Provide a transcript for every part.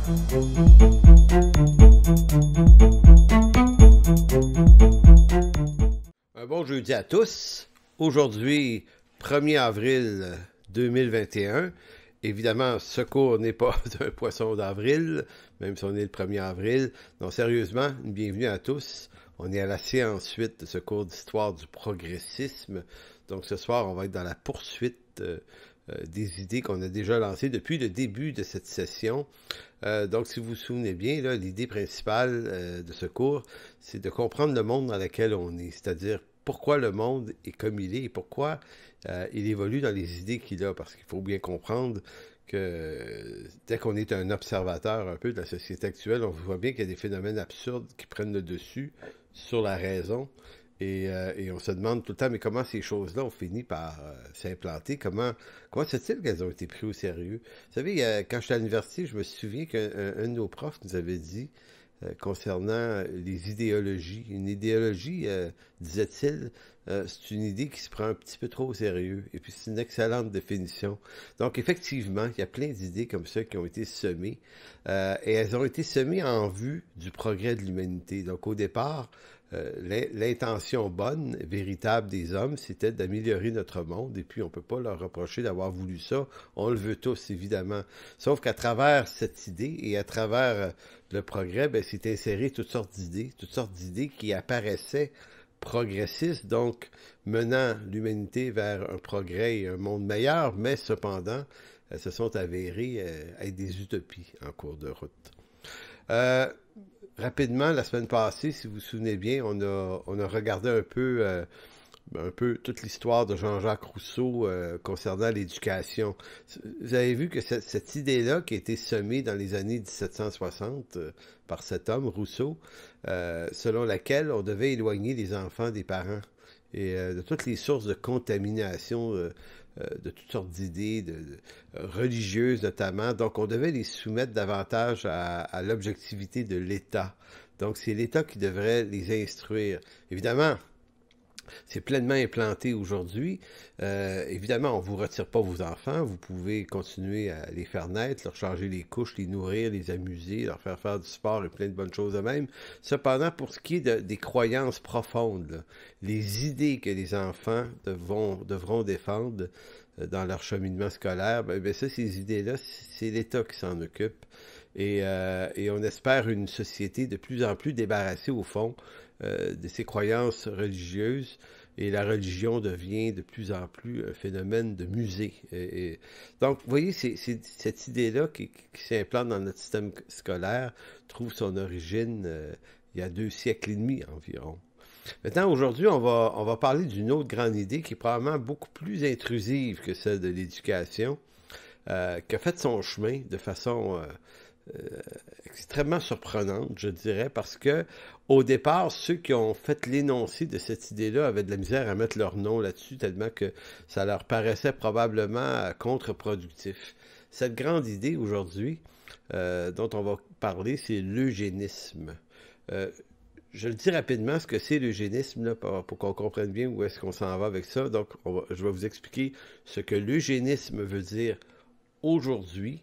Un bon jeudi à tous. Aujourd'hui, 1er avril 2021. Évidemment, ce cours n'est pas un poisson d'avril, même si on est le 1er avril. Non, sérieusement, une bienvenue à tous. On est à la séance 8 de ce cours d'histoire du progressisme. Donc ce soir, on va être dans la poursuite des idées qu'on a déjà lancées depuis le début de cette session. Donc si vous vous souvenez bien, l'idée principale de ce cours, c'est de comprendre le monde dans lequel on est, c'est-à-dire pourquoi le monde est comme il est et pourquoi il évolue dans les idées qu'il a, parce qu'il faut bien comprendre que dès qu'on est un observateur un peu de la société actuelle, on voit bien qu'il y a des phénomènes absurdes qui prennent le dessus sur la raison. Et on se demande tout le temps, mais comment ces choses-là ont fini par s'implanter? Comment se fait-il qu'elles ont été prises au sérieux? Vous savez, quand j'étais à l'université, je me souviens qu'un de nos profs nous avait dit, concernant les idéologies, une idéologie, disait-il, c'est une idée qui se prend un petit peu trop au sérieux. Et puis c'est une excellente définition. Donc effectivement, il y a plein d'idées comme ça qui ont été semées. Et elles ont été semées en vue du progrès de l'humanité. Donc au départ, l'intention bonne, véritable des hommes, c'était d'améliorer notre monde, et puis on peut pas leur reprocher d'avoir voulu ça. On le veut tous, évidemment. Sauf qu'à travers cette idée et à travers le progrès, ben, c'est inséré toutes sortes d'idées qui apparaissaient progressistes, donc menant l'humanité vers un progrès et un monde meilleur, mais cependant, elles se sont avérées être des utopies en cours de route. Rapidement, la semaine passée, si vous vous souvenez bien, on a regardé un peu toute l'histoire de Jean-Jacques Rousseau concernant l'éducation. Vous avez vu que cette idée-là, qui a été semée dans les années 1760 par cet homme, Rousseau, selon laquelle on devait éloigner les enfants des parents et de toutes les sources de contamination de toutes sortes d'idées religieuses notamment. Donc, on devait les soumettre davantage à l'objectivité de l'État. Donc, c'est l'État qui devrait les instruire. Évidemment, c'est pleinement implanté aujourd'hui. Évidemment, on ne vous retire pas vos enfants. Vous pouvez continuer à les faire naître, leur changer les couches, les nourrir, les amuser, leur faire faire du sport et plein de bonnes choses de même. Cependant, pour ce qui est des croyances profondes, là, les idées que les enfants devront défendre dans leur cheminement scolaire, ben ça, ces idées-là, c'est l'État qui s'en occupe. Et on espère une société de plus en plus débarrassée, au fond, de ces croyances religieuses, et la religion devient de plus en plus un phénomène de musée. Donc, vous voyez, c'est cette idée-là qui s'implante dans notre système scolaire trouve son origine il y a 2 siècles et demi environ. Maintenant, aujourd'hui, on va parler d'une autre grande idée qui est probablement beaucoup plus intrusive que celle de l'éducation, qui a fait son chemin de façon extrêmement surprenante, je dirais, parce que au départ, ceux qui ont fait l'énoncé de cette idée-là avaient de la misère à mettre leur nom là-dessus, tellement que ça leur paraissait probablement contre-productif. Cette grande idée aujourd'hui dont on va parler, c'est l'eugénisme. Je le dis rapidement, ce que c'est l'eugénisme, là, pour qu'on comprenne bien où est-ce qu'on s'en va avec ça. Donc, je vais vous expliquer ce que l'eugénisme veut dire aujourd'hui.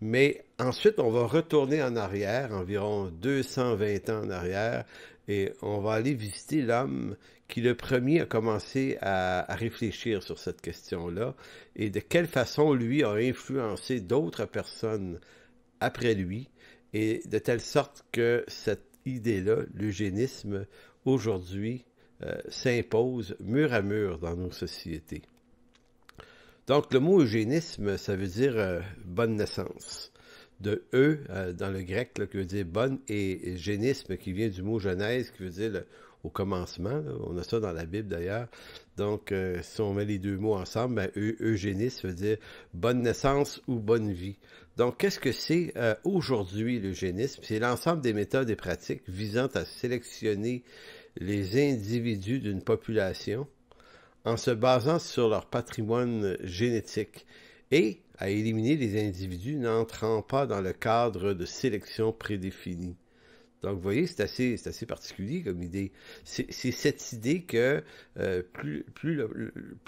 Mais ensuite, on va retourner en arrière, environ 220 ans en arrière, et on va aller visiter l'homme qui le premier a commencé à réfléchir sur cette question-là, et de quelle façon lui a influencé d'autres personnes après lui, et de telle sorte que cette idée-là, l'eugénisme, aujourd'hui, s'impose mur à mur dans nos sociétés. Donc, le mot eugénisme, ça veut dire bonne naissance. De dans le grec, là, qui veut dire bonne, et génisme, qui vient du mot genèse, qui veut dire au commencement. Là. On a ça dans la Bible, d'ailleurs. Donc, si on met les deux mots ensemble, ben, eugénisme veut dire bonne naissance ou bonne vie. Donc, qu'est-ce que c'est aujourd'hui l'eugénisme? C'est l'ensemble des méthodes et pratiques visant à sélectionner les individus d'une population en se basant sur leur patrimoine génétique et à éliminer les individus n'entrant pas dans le cadre de sélection prédéfinie. Donc, vous voyez, c'est assez particulier comme idée. C'est cette idée que plus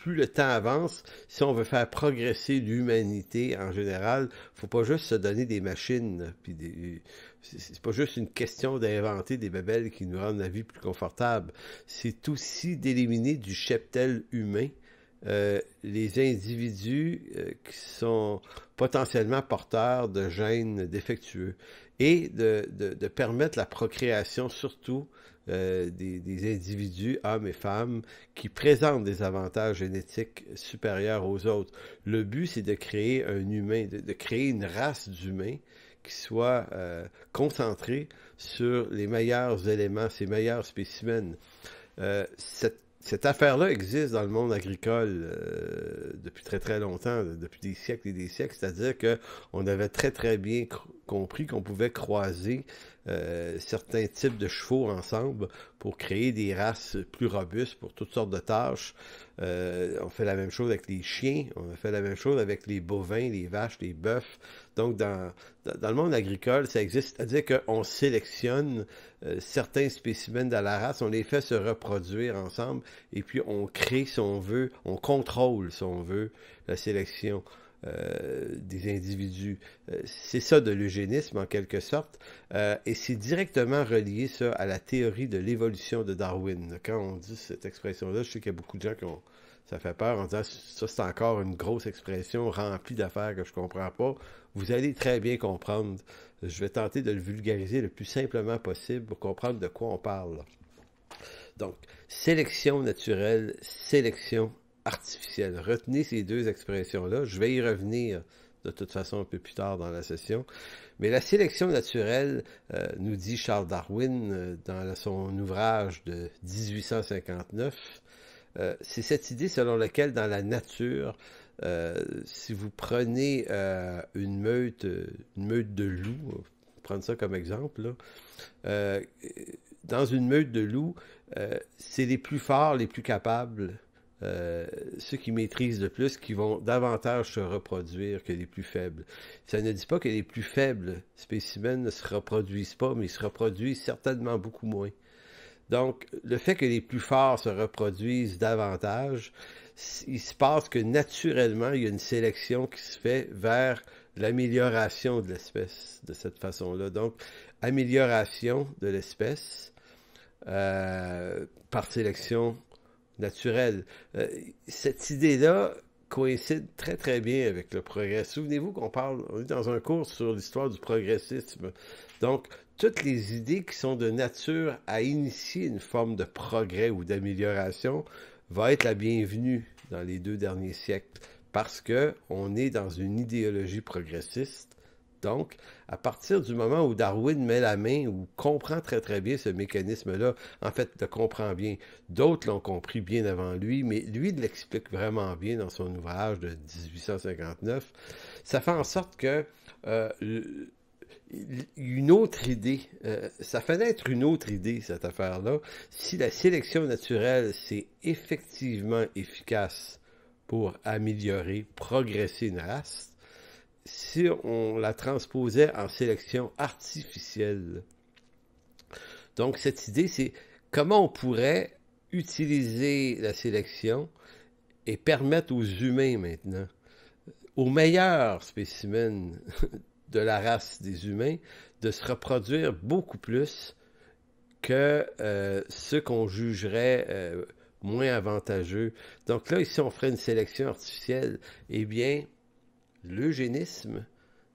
le temps avance, si on veut faire progresser l'humanité en général, faut pas juste se donner des machines, puis c'est pas juste une question d'inventer des babelles qui nous rendent la vie plus confortable. C'est aussi d'éliminer du cheptel humain les individus qui sont potentiellement porteurs de gènes défectueux et de permettre la procréation surtout des individus, hommes et femmes, qui présentent des avantages génétiques supérieurs aux autres. Le but, c'est de créer un humain, de créer une race d'humains qui soit concentrée sur les meilleurs éléments, ces meilleurs spécimens. Cette affaire-là existe dans le monde agricole depuis très très longtemps, depuis des siècles et des siècles, c'est-à-dire qu'on avait très très bien compris qu'on pouvait croiser certains types de chevaux ensemble pour créer des races plus robustes pour toutes sortes de tâches. On fait la même chose avec les chiens, on a fait la même chose avec les bovins, les vaches, les bœufs. Donc, dans le monde agricole, ça existe, c'est-à-dire qu'on sélectionne certains spécimens de la race, on les fait se reproduire ensemble, et puis on crée, si on veut, on contrôle, si on veut, la sélection des individus. C'est ça de l'eugénisme, en quelque sorte, et c'est directement relié, ça, à la théorie de l'évolution de Darwin. Quand on dit cette expression-là, je sais qu'il y a beaucoup de gens qui ont... Ça fait peur en disant, ça c'est encore une grosse expression remplie d'affaires que je comprends pas. Vous allez très bien comprendre. Je vais tenter de le vulgariser le plus simplement possible pour comprendre de quoi on parle. Donc, sélection naturelle, sélection artificielle. Retenez ces deux expressions-là. Je vais y revenir de toute façon un peu plus tard dans la session. Mais la sélection naturelle, nous dit Charles Darwin dans son ouvrage de 1859, c'est cette idée selon laquelle dans la nature, si vous prenez une meute de loups, prendre ça comme exemple, là, dans une meute de loups, c'est les plus forts, les plus capables, ceux qui maîtrisent le plus, qui vont davantage se reproduire que les plus faibles. Ça ne dit pas que les plus faibles spécimens ne se reproduisent pas, mais ils se reproduisent certainement beaucoup moins. Donc, le fait que les plus forts se reproduisent davantage, il se passe que naturellement, il y a une sélection qui se fait vers l'amélioration de l'espèce de cette façon-là. Donc, amélioration de l'espèce par sélection naturelle. Cette idée-là coïncide très très bien avec le progrès. Souvenez-vous on est dans un cours sur l'histoire du progressisme. Donc, toutes les idées qui sont de nature à initier une forme de progrès ou d'amélioration va être la bienvenue dans les 2 derniers siècles parce que on est dans une idéologie progressiste. Donc, à partir du moment où Darwin met la main ou comprend très très bien ce mécanisme-là, en fait, le comprend bien, d'autres l'ont compris bien avant lui, mais lui l'explique vraiment bien dans son ouvrage de 1859, ça fait en sorte que une autre idée, ça fait naître une autre idée, cette affaire-là. Si la sélection naturelle, c'est effectivement efficace pour améliorer, progresser une race, si on la transposait en sélection artificielle. Donc, cette idée, c'est comment on pourrait utiliser la sélection et permettre aux humains maintenant, aux meilleurs spécimens de la race des humains, de se reproduire beaucoup plus que ceux qu'on jugerait moins avantageux. Donc là, ici, on ferait une sélection artificielle. Eh bien, l'eugénisme,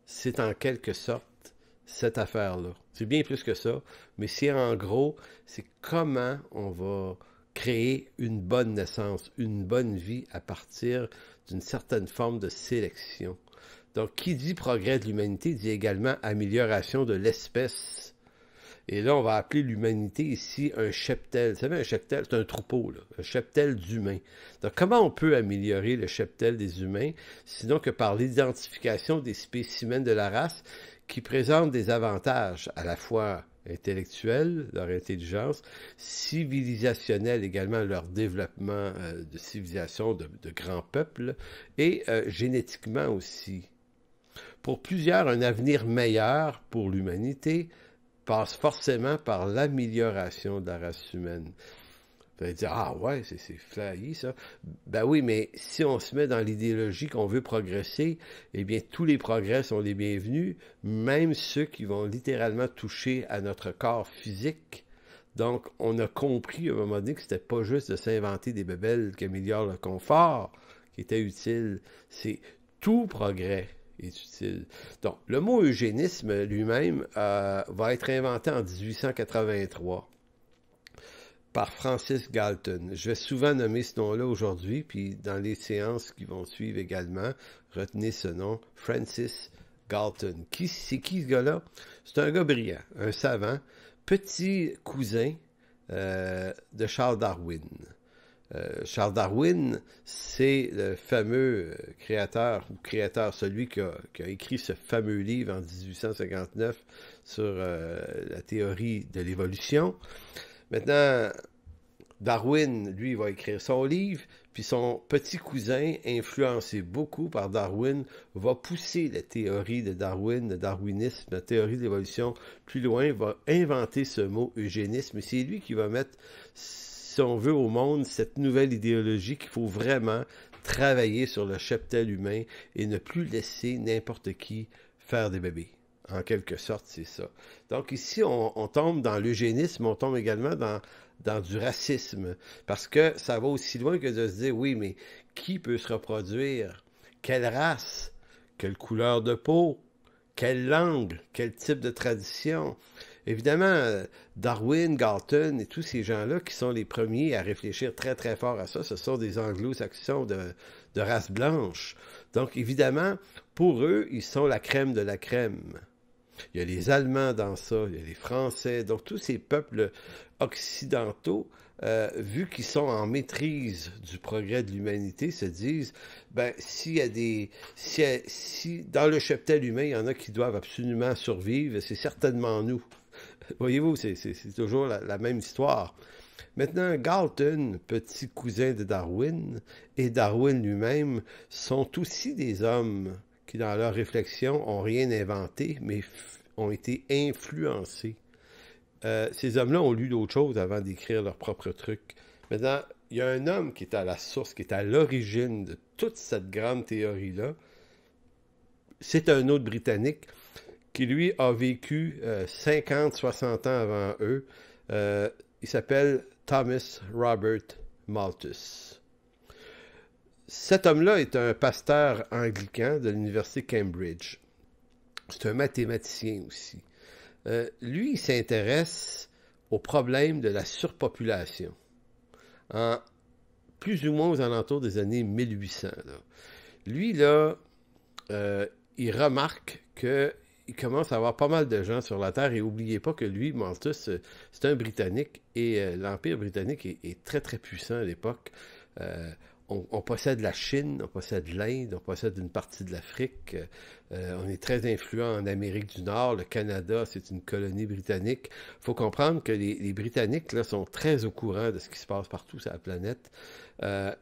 c'est en quelque sorte cette affaire-là. C'est bien plus que ça, mais c'est en gros, c'est comment on va créer une bonne naissance, une bonne vie à partir d'une certaine forme de sélection. Donc, qui dit progrès de l'humanité dit également amélioration de l'espèce. Et là, on va appeler l'humanité ici un cheptel. Vous savez, un cheptel, c'est un troupeau, là, un cheptel d'humains. Donc, comment on peut améliorer le cheptel des humains, sinon que par l'identification des spécimens de la race qui présentent des avantages à la fois intellectuels, leur intelligence, civilisationnels également, leur développement de civilisation, de grands peuples, et génétiquement aussi. Pour plusieurs, un avenir meilleur pour l'humanité passe forcément par l'amélioration de la race humaine. Vous allez dire, ah ouais, c'est flyé ça. Ben oui, mais si on se met dans l'idéologie qu'on veut progresser, eh bien tous les progrès sont les bienvenus, même ceux qui vont littéralement toucher à notre corps physique. Donc, on a compris à un moment donné que c'était pas juste de s'inventer des bébelles qui améliorent le confort, qui était utile. C'est tout progrès est utile. Donc, le mot eugénisme lui-même va être inventé en 1883 par Francis Galton. Je vais souvent nommer ce nom-là aujourd'hui, puis dans les séances qui vont suivre également, retenez ce nom, Francis Galton. C'est qui ce gars-là? C'est un gars brillant, un savant, petit cousin de Charles Darwin. Charles Darwin, c'est le fameux créateur, celui qui a écrit ce fameux livre en 1859 sur la théorie de l'évolution. Maintenant, Darwin, lui, va écrire son livre, puis son petit cousin, influencé beaucoup par Darwin, va pousser la théorie de Darwin, le darwinisme, la théorie de l'évolution plus loin, va inventer ce mot eugénisme. C'est lui qui va mettre, si on veut, au monde cette nouvelle idéologie qu'il faut vraiment travailler sur le cheptel humain et ne plus laisser n'importe qui faire des bébés. En quelque sorte, c'est ça. Donc ici, on tombe dans l'eugénisme, on tombe également dans du racisme, parce que ça va aussi loin que de se dire, oui, mais qui peut se reproduire? Quelle race? Quelle couleur de peau? Quelle langue? Quel type de tradition? Évidemment, Darwin, Galton et tous ces gens-là qui sont les premiers à réfléchir très très fort à ça, ce sont des anglo-saxons de race blanche. Donc évidemment, pour eux, ils sont la crème de la crème. Il y a les Allemands dans ça, il y a les Français, donc tous ces peuples occidentaux, vu qu'ils sont en maîtrise du progrès de l'humanité, se disent, ben, si dans le cheptel humain, il y en a qui doivent absolument survivre, c'est certainement nous. Voyez-vous, c'est toujours la même histoire. Maintenant, Galton, petit cousin de Darwin, et Darwin lui-même sont aussi des hommes qui, dans leur réflexion, n'ont rien inventé, mais ont été influencés. Ces hommes-là ont lu d'autres choses avant d'écrire leurs propres trucs. Maintenant, il y a un homme qui est à la source, qui est à l'origine de toute cette grande théorie-là. C'est un autre Britannique qui, lui, a vécu 50-60 ans avant eux. Il s'appelle Thomas Robert Malthus. Cet homme-là est un pasteur anglican de l'université Cambridge. C'est un mathématicien aussi. Lui, il s'intéresse au problème de la surpopulation, en plus ou moins aux alentours des années 1800. Là. Lui, là, il remarque qu'il commence à avoir pas mal de gens sur la Terre, et n'oubliez pas que lui, Malthus, c'est un Britannique, et l'Empire britannique est très, très puissant à l'époque. On possède la Chine, on possède l'Inde, on possède une partie de l'Afrique. On est très influent en Amérique du Nord. Le Canada, c'est une colonie britannique. Il faut comprendre que les Britanniques là, sont très au courant de ce qui se passe partout sur la planète.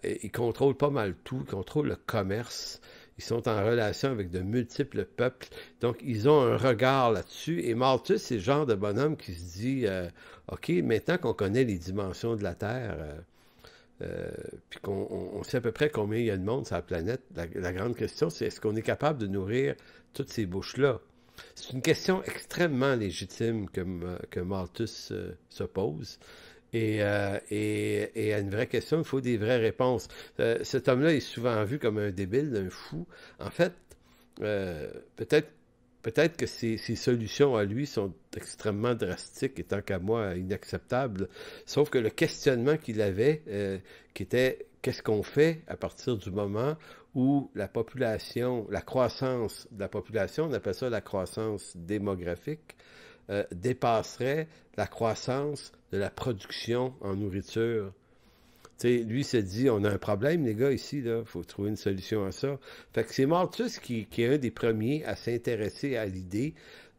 Ils contrôlent pas mal tout. Ils contrôlent le commerce. Ils sont en relation avec de multiples peuples. Donc, ils ont un regard là-dessus. Et Malthus, c'est le genre de bonhomme qui se dit OK, maintenant qu'on connaît les dimensions de la Terre... puis qu'on sait à peu près combien il y a de monde sur la planète. La grande question, c'est est-ce qu'on est capable de nourrir toutes ces bouches-là? C'est une question extrêmement légitime que Malthus se pose. Et à une vraie question, il faut des vraies réponses. Cet homme-là est souvent vu comme un débile, un fou. En fait, peut-être que ses solutions à lui sont extrêmement drastiques et tant qu'à moi inacceptables. Sauf que le questionnement qu'il avait, qui était qu'est-ce qu'on fait à partir du moment où la croissance de la population, on appelle ça la croissance démographique, dépasserait la croissance de la production en nourriture. T'sais, lui se dit, on a un problème, les gars, ici, il faut trouver une solution à ça. Fait que c'est Malthus qui est un des premiers à s'intéresser à l'idée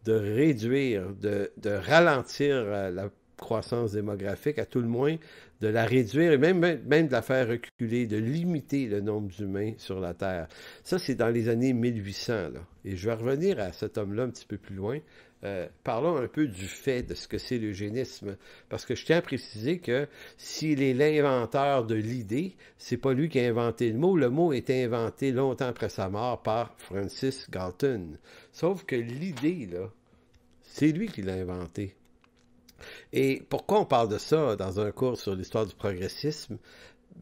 de réduire, de ralentir la croissance démographique, à tout le moins, de la réduire et même de la faire reculer, de limiter le nombre d'humains sur la Terre. Ça, c'est dans les années 1800, là. Et je vais revenir à cet homme-là un petit peu plus loin. Parlons un peu du fait de ce que c'est l'eugénisme, parce que je tiens à préciser que s'il est l'inventeur de l'idée, c'est pas lui qui a inventé le mot. Le mot a été inventé longtemps après sa mort par Francis Galton. Sauf que l'idée, là, c'est lui qui l'a inventé. Et pourquoi on parle de ça dans un cours sur l'histoire du progressisme?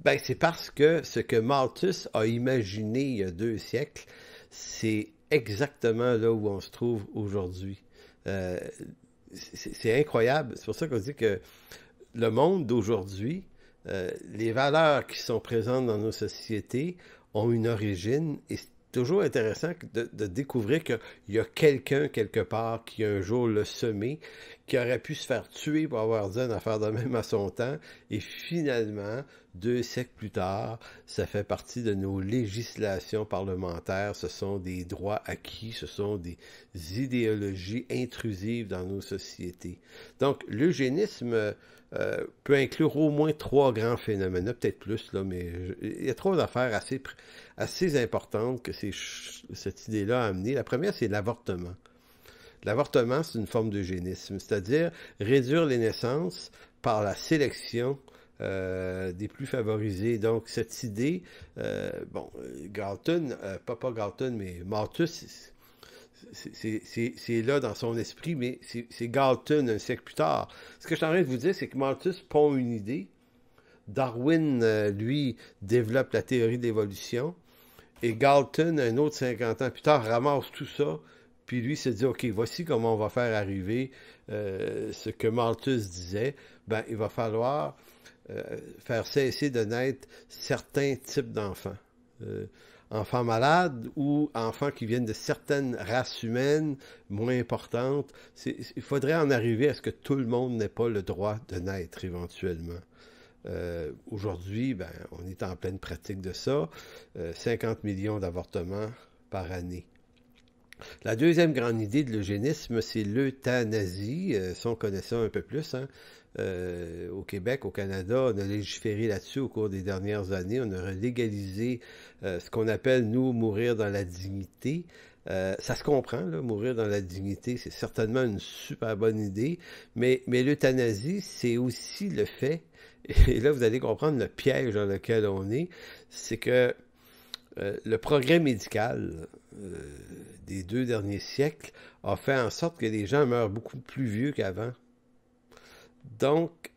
Ben, c'est parce que ce que Malthus a imaginé il y a 2 siècles, c'est exactement là où on se trouve aujourd'hui. Euh, c'est incroyable. C'est pour ça qu'on dit que le monde d'aujourd'hui, les valeurs qui sont présentes dans nos sociétés ont une origine et c'est toujours intéressant de découvrir qu'il y a quelqu'un quelque part qui un jour l'a semé, qui aurait pu se faire tuer pour avoir dit une affaire de même à son temps, et finalement, 2 siècles plus tard, ça fait partie de nos législations parlementaires, ce sont des droits acquis, ce sont des idéologies intrusives dans nos sociétés. Donc, l'eugénisme peut inclure au moins 3 grands phénomènes, peut-être plus, là, mais il y a 3 affaires assez importantes que cette idée-là a amené. La première, c'est l'avortement. L'avortement, c'est une forme d'eugénisme, c'est-à-dire réduire les naissances par la sélection des plus favorisés. Donc, cette idée, Galton, pas Galton, mais Malthus, c'est là dans son esprit, mais c'est Galton un siècle plus tard. Ce que je suis en train de vous dire, c'est que Malthus pond une idée, Darwin, lui, développe la théorie de l'évolution, et Galton, un autre 50 ans plus tard, ramasse tout ça, puis lui se dit, OK, voici comment on va faire arriver ce que Malthus disait. Ben, il va falloir faire cesser de naître certains types d'enfants. Enfants malades ou enfants qui viennent de certaines races humaines moins importantes. Il faudrait en arriver à ce que tout le monde n'ait pas le droit de naître éventuellement. Aujourd'hui, ben, on est en pleine pratique de ça. 50 millions d'avortements par année. La deuxième grande idée de l'eugénisme, c'est l'euthanasie. Ça, on connaît ça un peu plus, hein. Au Québec, au Canada, on a légiféré là-dessus au cours des dernières années. On a légalisé ce qu'on appelle, nous, mourir dans la dignité. Ça se comprend, là, mourir dans la dignité, c'est certainement une super bonne idée, mais l'euthanasie, c'est aussi le fait, et là, vous allez comprendre le piège dans lequel on est, c'est que le progrès médical des 2 derniers siècles a fait en sorte que les gens meurent beaucoup plus vieux qu'avant. Donc,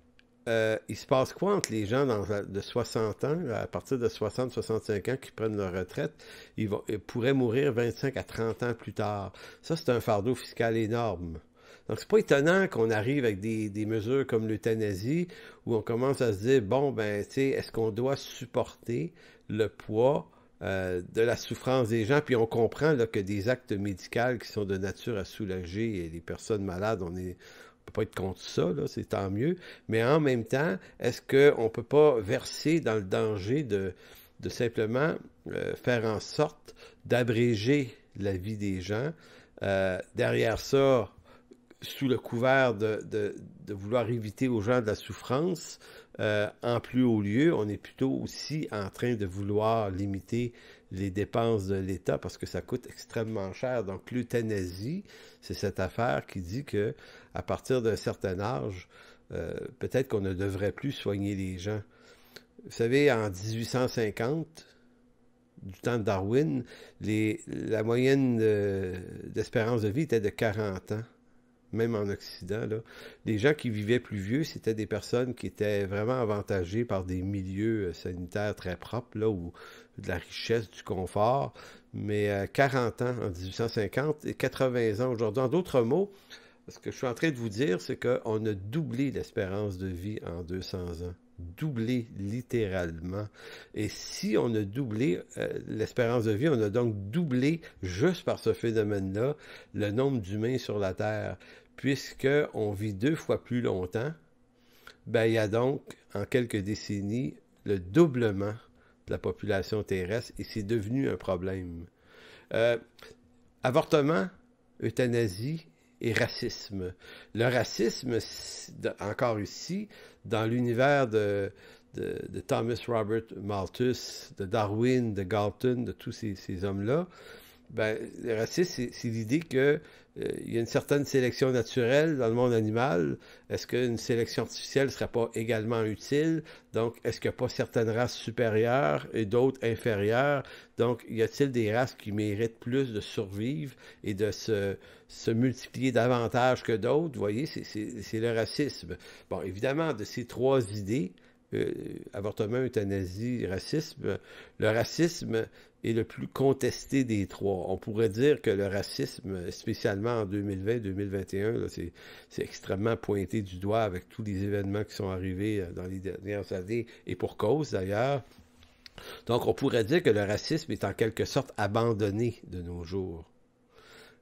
il se passe quoi entre les gens de 60 ans, à partir de 60-65 ans qui prennent leur retraite, ils pourraient mourir 25 à 30 ans plus tard. Ça, c'est un fardeau fiscal énorme. Donc, c'est pas étonnant qu'on arrive avec des mesures comme l'euthanasie, où on commence à se dire, bon, ben, tu sais, est-ce qu'on doit supporter le poids de la souffrance des gens, puis on comprend là, que des actes médicaux qui sont de nature à soulager les personnes malades, on peut pas être contre ça, là, c'est tant mieux, mais en même temps, est-ce qu'on peut pas verser dans le danger de simplement faire en sorte d'abréger la vie des gens, derrière ça, sous le couvert de vouloir éviter aux gens de la souffrance, en plus haut lieu, on est plutôt aussi en train de vouloir limiter les dépenses de l'État parce que ça coûte extrêmement cher. Donc, l'euthanasie, c'est cette affaire qui dit que à partir d'un certain âge, peut-être qu'on ne devrait plus soigner les gens. Vous savez, en 1850, du temps de Darwin, la moyenne d'espérance de vie était de 40 ans. Même en Occident, là. Les gens qui vivaient plus vieux, c'était des personnes qui étaient vraiment avantagées par des milieux sanitaires très propres, là, ou de la richesse, du confort. Mais 40 ans en 1850 et 80 ans aujourd'hui. En d'autres mots, ce que je suis en train de vous dire, c'est qu'on a doublé l'espérance de vie en 200 ans. Doublé littéralement. Et si on a doublé l'espérance de vie, on a donc doublé, juste par ce phénomène-là, le nombre d'humains sur la Terre. Puisqu'on vit 2 fois plus longtemps, ben, il y a donc, en quelques décennies, le doublement de la population terrestre et c'est devenu un problème. Avortement, euthanasie et racisme. Le racisme, encore ici, dans l'univers de Thomas Robert Malthus, de Darwin, de Galton, de tous ces hommes-là, ben, le racisme, c'est l'idée que il y a une certaine sélection naturelle dans le monde animal. Est-ce qu'une sélection artificielle ne serait pas également utile? Donc, est-ce qu'il n'y a pas certaines races supérieures et d'autres inférieures? Donc, y a-t-il des races qui méritent plus de survivre et de se multiplier davantage que d'autres? Vous voyez, c'est le racisme. Bon, évidemment, de ces trois idées, avortement, euthanasie, racisme, le racisme est le plus contesté des trois. On pourrait dire que le racisme, spécialement en 2020-2021, c'est extrêmement pointé du doigt avec tous les événements qui sont arrivés dans les dernières années, et pour cause d'ailleurs. Donc on pourrait dire que le racisme est en quelque sorte abandonné de nos jours.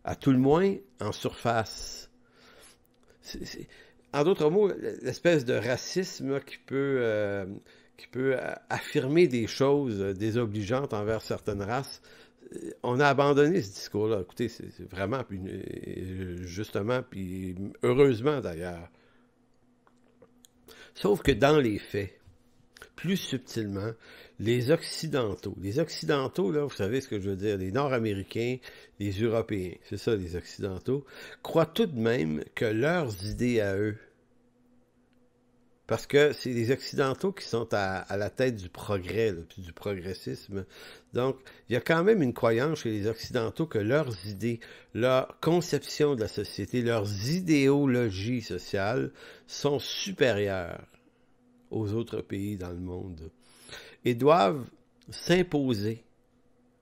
À tout le moins, en surface. En d'autres mots, l'espèce de racisme qui peut affirmer des choses désobligeantes envers certaines races, on a abandonné ce discours-là. Écoutez, c'est vraiment, justement, puis heureusement d'ailleurs. Sauf que dans les faits, plus subtilement, les Occidentaux, là, vous savez ce que je veux dire, les Nord-Américains, les Européens, c'est ça les Occidentaux, croient tout de même que leurs idées à eux, parce que c'est les Occidentaux qui sont à la tête du progrès, là, puis du progressisme. Donc, il y a quand même une croyance chez les Occidentaux que leurs idées, leur conception de la société, leurs idéologies sociales sont supérieures aux autres pays dans le monde et doivent s'imposer,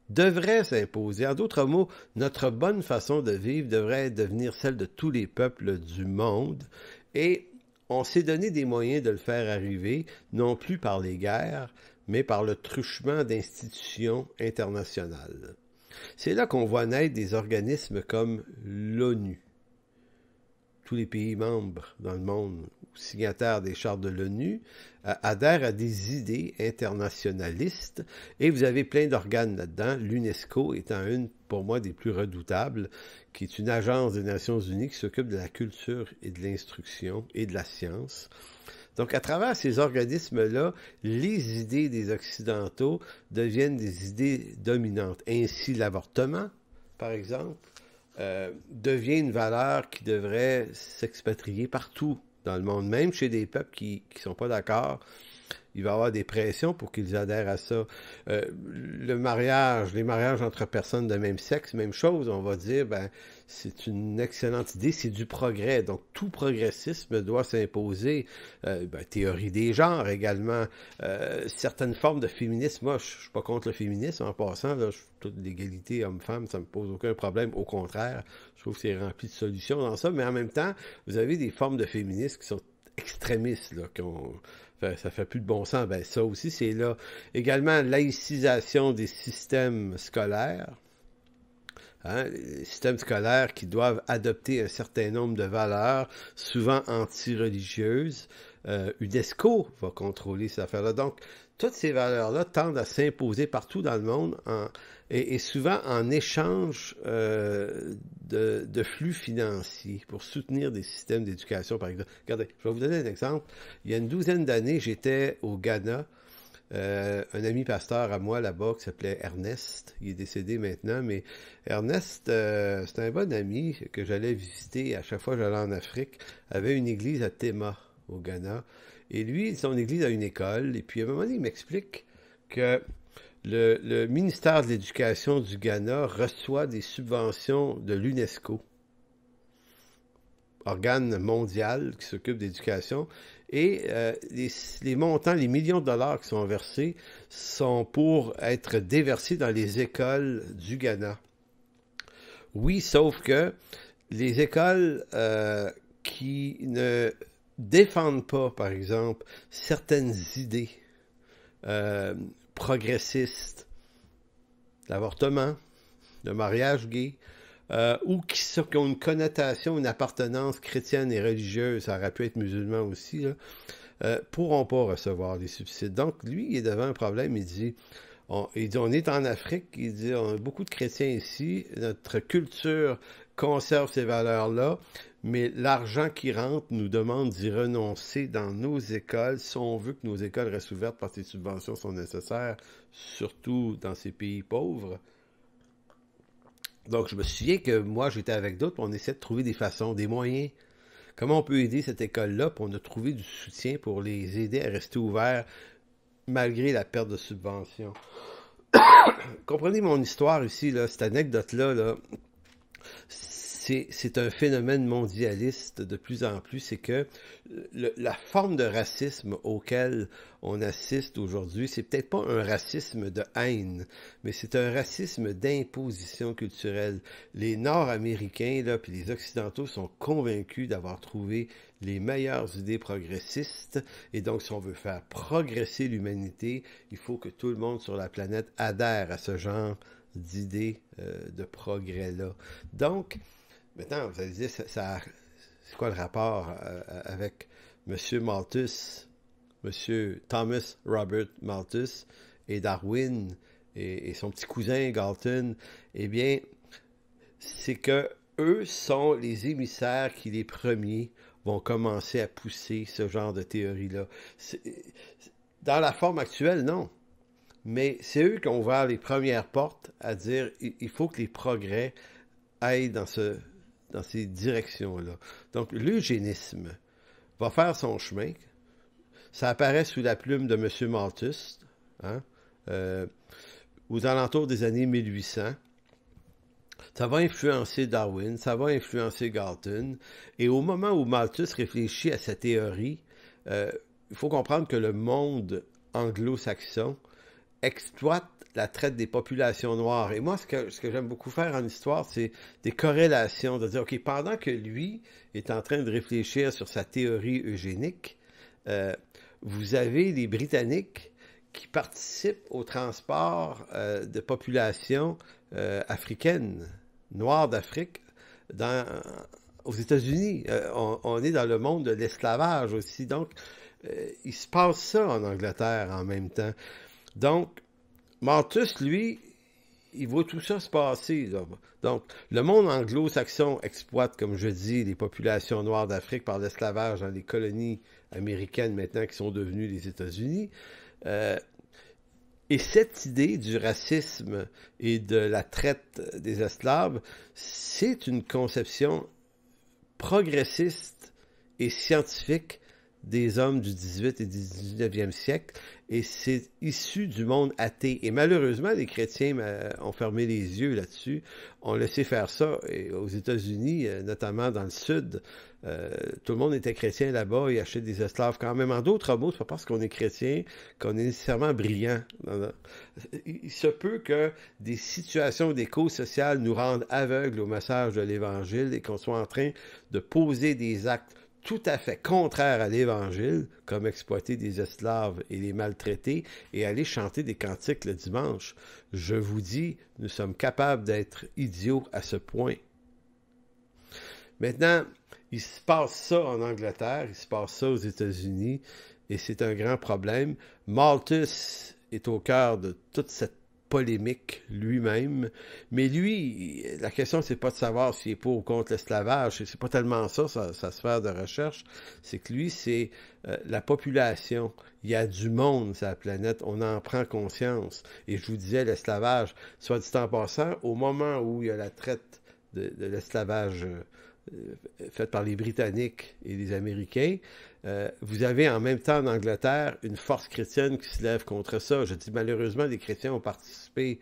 devraient s'imposer. En d'autres mots, notre bonne façon de vivre devrait devenir celle de tous les peuples du monde et on s'est donné des moyens de le faire arriver, non plus par les guerres, mais par le truchement d'institutions internationales. C'est là qu'on voit naître des organismes comme l'ONU. Tous les pays membres dans le monde, signataires des chartes de l'ONU, adhèrent à des idées internationalistes et vous avez plein d'organes là-dedans, l'UNESCO étant une, pour moi, des plus redoutables, qui est une agence des Nations Unies qui s'occupe de la culture et de l'instruction et de la science. Donc, à travers ces organismes-là, les idées des Occidentaux deviennent des idées dominantes. Ainsi, l'avortement, par exemple, devient une valeur qui devrait s'expatrier partout dans le monde, même chez des peuples qui ne sont pas d'accord. Il va y avoir des pressions pour qu'ils adhèrent à ça. Les mariages entre personnes de même sexe, même chose, on va dire, ben, c'est une excellente idée, c'est du progrès. Donc, tout progressisme doit s'imposer. Théorie des genres également. Certaines formes de féminisme, moi, je suis pas contre le féminisme en passant, là, toute l'égalité homme-femme, ça me pose aucun problème. Au contraire, je trouve que c'est rempli de solutions dans ça. Mais en même temps, vous avez des formes de féminisme qui sont extrémistes, là, ça fait plus de bon sens. Ben, ça aussi, c'est là. Également, laïcisation des systèmes scolaires. Les systèmes scolaires qui doivent adopter un certain nombre de valeurs, souvent anti-religieuses. UNESCO va contrôler ces affaires-là. Donc, toutes ces valeurs-là tendent à s'imposer partout dans le monde et souvent en échange de flux financiers pour soutenir des systèmes d'éducation, par exemple. Regardez, je vais vous donner un exemple. Il y a une douzaine d'années, j'étais au Ghana. Un ami pasteur à moi là-bas qui s'appelait Ernest. Il est décédé maintenant, mais Ernest, c'est un bon ami que j'allais visiter à chaque fois que j'allais en Afrique. Avait une église à Tema, au Ghana. Et lui, son église a une école. Et puis à un moment donné, il m'explique que le ministère de l'Éducation du Ghana reçoit des subventions de l'UNESCO, organe mondial qui s'occupe d'éducation, et les montants, les millions de dollars qui sont versés sont pour être déversés dans les écoles du Ghana. Oui, sauf que les écoles qui ne défendent pas, par exemple, certaines idées progressistes, l'avortement, le mariage gay, ou qui ont une connotation, une appartenance chrétienne et religieuse, ça aurait pu être musulman aussi, là, pourront pas recevoir des subsides. Donc, lui, il est devant un problème, il dit, Il dit, on est en Afrique, il dit, on a beaucoup de chrétiens ici, notre culture conserve ces valeurs-là, mais l'argent qui rentre nous demande d'y renoncer dans nos écoles si on veut que nos écoles restent ouvertes parce que les subventions sont nécessaires, surtout dans ces pays pauvres. Donc, je me souviens que moi, j'étais avec d'autres, on essayait de trouver des façons, des moyens. Comment on peut aider cette école-là? Puis on a trouvé du soutien pour les aider à rester ouverts malgré la perte de subventions. Comprenez mon histoire ici, là, cette anecdote-là, là, c'est un phénomène mondialiste de plus en plus, c'est que la forme de racisme auquel on assiste aujourd'hui, c'est peut-être pas un racisme de haine, mais c'est un racisme d'imposition culturelle. Les Nord-Américains, là, puis les Occidentaux sont convaincus d'avoir trouvé les meilleures idées progressistes, et donc si on veut faire progresser l'humanité, il faut que tout le monde sur la planète adhère à ce genre d'idées de progrès-là. Donc, maintenant, vous allez dire, c'est quoi le rapport avec M. Malthus, M. Thomas Robert Malthus et Darwin et son petit cousin Galton? Eh bien, c'est que eux sont les émissaires qui, les premiers, vont commencer à pousser ce genre de théorie-là. Dans la forme actuelle, non. Mais c'est eux qui ont ouvert les premières portes à dire il faut que les progrès aillent dans ces directions-là. Donc, l'eugénisme va faire son chemin. Ça apparaît sous la plume de M. Malthus, hein, aux alentours des années 1800. Ça va influencer Darwin, ça va influencer Galton. Et au moment où Malthus réfléchit à sa théorie, il faut comprendre que le monde anglo-saxon exploite la traite des populations noires. Et moi, ce que j'aime beaucoup faire en histoire, c'est des corrélations, de dire, OK, pendant que lui est en train de réfléchir sur sa théorie eugénique, vous avez les Britanniques qui participent au transport de populations africaines, noires d'Afrique, aux États-Unis. On est dans le monde de l'esclavage aussi. Donc, il se passe ça en Angleterre en même temps. Donc, Malthus, lui, il voit tout ça se passer, là. Donc, le monde anglo-saxon exploite, comme je dis, les populations noires d'Afrique par l'esclavage dans les colonies américaines maintenant qui sont devenues les États-Unis. Et cette idée du racisme et de la traite des esclaves, c'est une conception progressiste et scientifique des hommes du 18 et du 19e siècle, et c'est issu du monde athée. Et malheureusement, les chrétiens ont fermé les yeux là-dessus, ont laissé faire ça. Et aux États-Unis, notamment dans le sud, tout le monde était chrétien là-bas et achetait des esclaves quand même. En d'autres mots, c'est pas parce qu'on est chrétien qu'on est nécessairement brillant. Il se peut que des situations, des causes sociales nous rendent aveugles au message de l'Évangile et qu'on soit en train de poser des actes tout à fait contraire à l'Évangile, comme exploiter des esclaves et les maltraiter et aller chanter des cantiques le dimanche. Je vous dis, nous sommes capables d'être idiots à ce point. Maintenant, il se passe ça en Angleterre, il se passe ça aux États-Unis, et c'est un grand problème. Malthus est au cœur de toute cette polémique lui-même, mais lui, la question c'est pas de savoir s'il est pour ou contre l'esclavage, c'est pas tellement ça, sa sphère de recherche, c'est que lui c'est la population, il y a du monde sur la planète, on en prend conscience, et je vous disais l'esclavage, soit dit en passant, au moment où il y a la traite de l'esclavage faite par les Britanniques et les Américains, vous avez en même temps en Angleterre une force chrétienne qui se lève contre ça. Je dis malheureusement, les chrétiens ont participé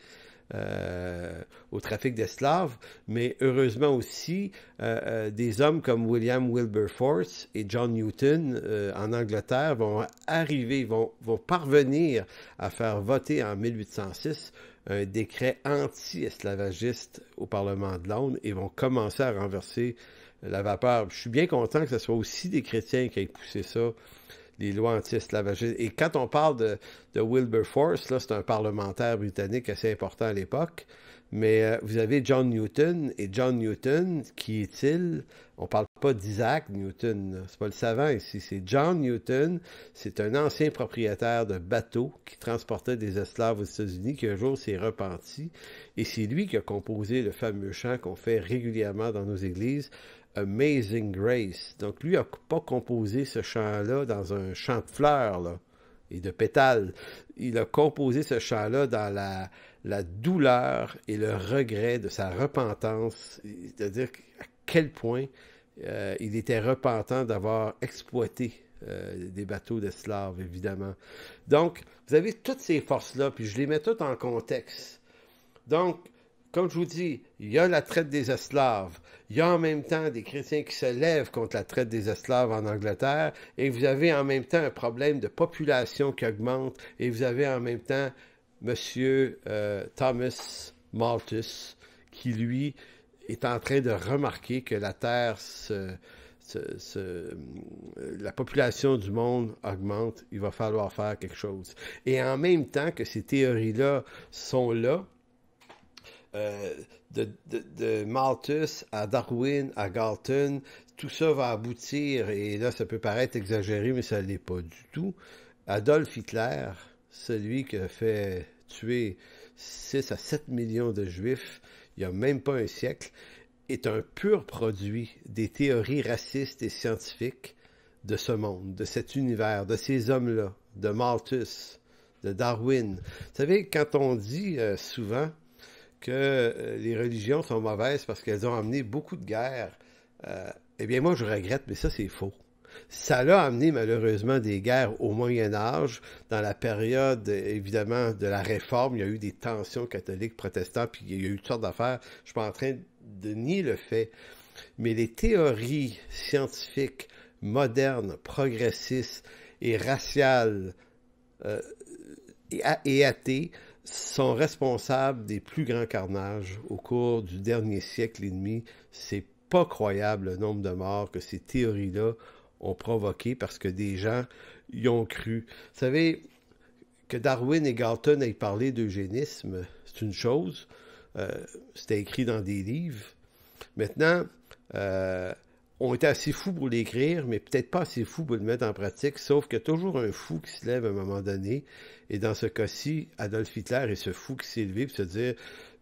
au trafic d'esclaves, mais heureusement aussi, des hommes comme William Wilberforce et John Newton en Angleterre vont arriver, vont parvenir à faire voter en 1806 un décret anti-esclavagiste au Parlement de Londres et vont commencer à renverser la vapeur. Je suis bien content que ce soit aussi des chrétiens qui aient poussé ça, les lois anti-esclavagistes. Et quand on parle de Wilberforce, là, c'est un parlementaire britannique assez important à l'époque. Mais vous avez John Newton, et John Newton, qui est-il? On parle pas d'Isaac Newton, c'est pas le savant ici, c'est John Newton, c'est un ancien propriétaire de bateau qui transportait des esclaves aux États-Unis, qui un jour s'est repenti, et c'est lui qui a composé le fameux chant qu'on fait régulièrement dans nos églises, Amazing Grace. Donc lui n'a pas composé ce chant-là dans un champ de fleurs, là, et de pétales. Il a composé ce chant-là dans la douleur et le regret de sa repentance, c'est-à-dire à quel point il était repentant d'avoir exploité des bateaux d'esclaves, évidemment. Donc, vous avez toutes ces forces-là, puis je les mets toutes en contexte. Donc, comme je vous dis, il y a la traite des esclaves. Il y a en même temps des chrétiens qui se lèvent contre la traite des esclaves en Angleterre. Et vous avez en même temps un problème de population qui augmente. Et vous avez en même temps M. Thomas Malthus qui, lui, est en train de remarquer que la Terre, la population du monde augmente. Il va falloir faire quelque chose. Et en même temps que ces théories-là sont là, de Malthus à Darwin, à Galton, tout ça va aboutir, et là ça peut paraître exagéré, mais ça ne l'est pas du tout. Adolf Hitler, celui qui a fait tuer 6 à 7 millions de Juifs, il n'y a même pas un siècle, est un pur produit des théories racistes et scientifiques de ce monde, de cet univers, de ces hommes-là, de Malthus, de Darwin. Vous savez, quand on dit souvent que les religions sont mauvaises parce qu'elles ont amené beaucoup de guerres, eh bien moi je regrette, mais ça c'est faux. Ça l'a amené malheureusement des guerres au Moyen Âge, dans la période évidemment de la Réforme, il y a eu des tensions catholiques, protestants, puis il y a eu toutes sortes d'affaires. Je ne suis pas en train de nier le fait, mais les théories scientifiques modernes, progressistes et raciales et athées sont responsables des plus grands carnages au cours du dernier siècle et demi. C'est pas croyable le nombre de morts que ces théories-là ont provoqué parce que des gens y ont cru. Vous savez, que Darwin et Galton aient parlé d'eugénisme, c'est une chose. C'était écrit dans des livres. Maintenant, on était assez fous pour l'écrire, mais peut-être pas assez fous pour le mettre en pratique, sauf qu'il y a toujours un fou qui se lève à un moment donné. Et dans ce cas-ci, Adolf Hitler est ce fou qui s'est levé pour se dire,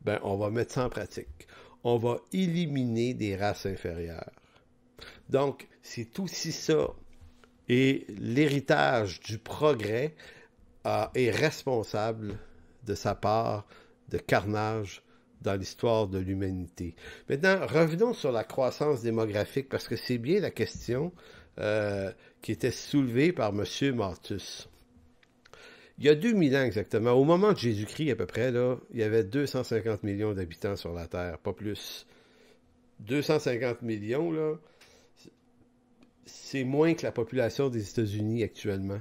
ben, on va mettre ça en pratique. On va éliminer des races inférieures. Donc, c'est aussi ça. Et l'héritage du progrès est responsable de sa part de carnage dans l'histoire de l'humanité. Maintenant, revenons sur la croissance démographique, parce que c'est bien la question qui était soulevée par M. Malthus. Il y a 2000 ans exactement, au moment de Jésus-Christ à peu près, là, il y avait 250 millions d'habitants sur la Terre, pas plus. 250 millions, là, c'est moins que la population des États-Unis actuellement.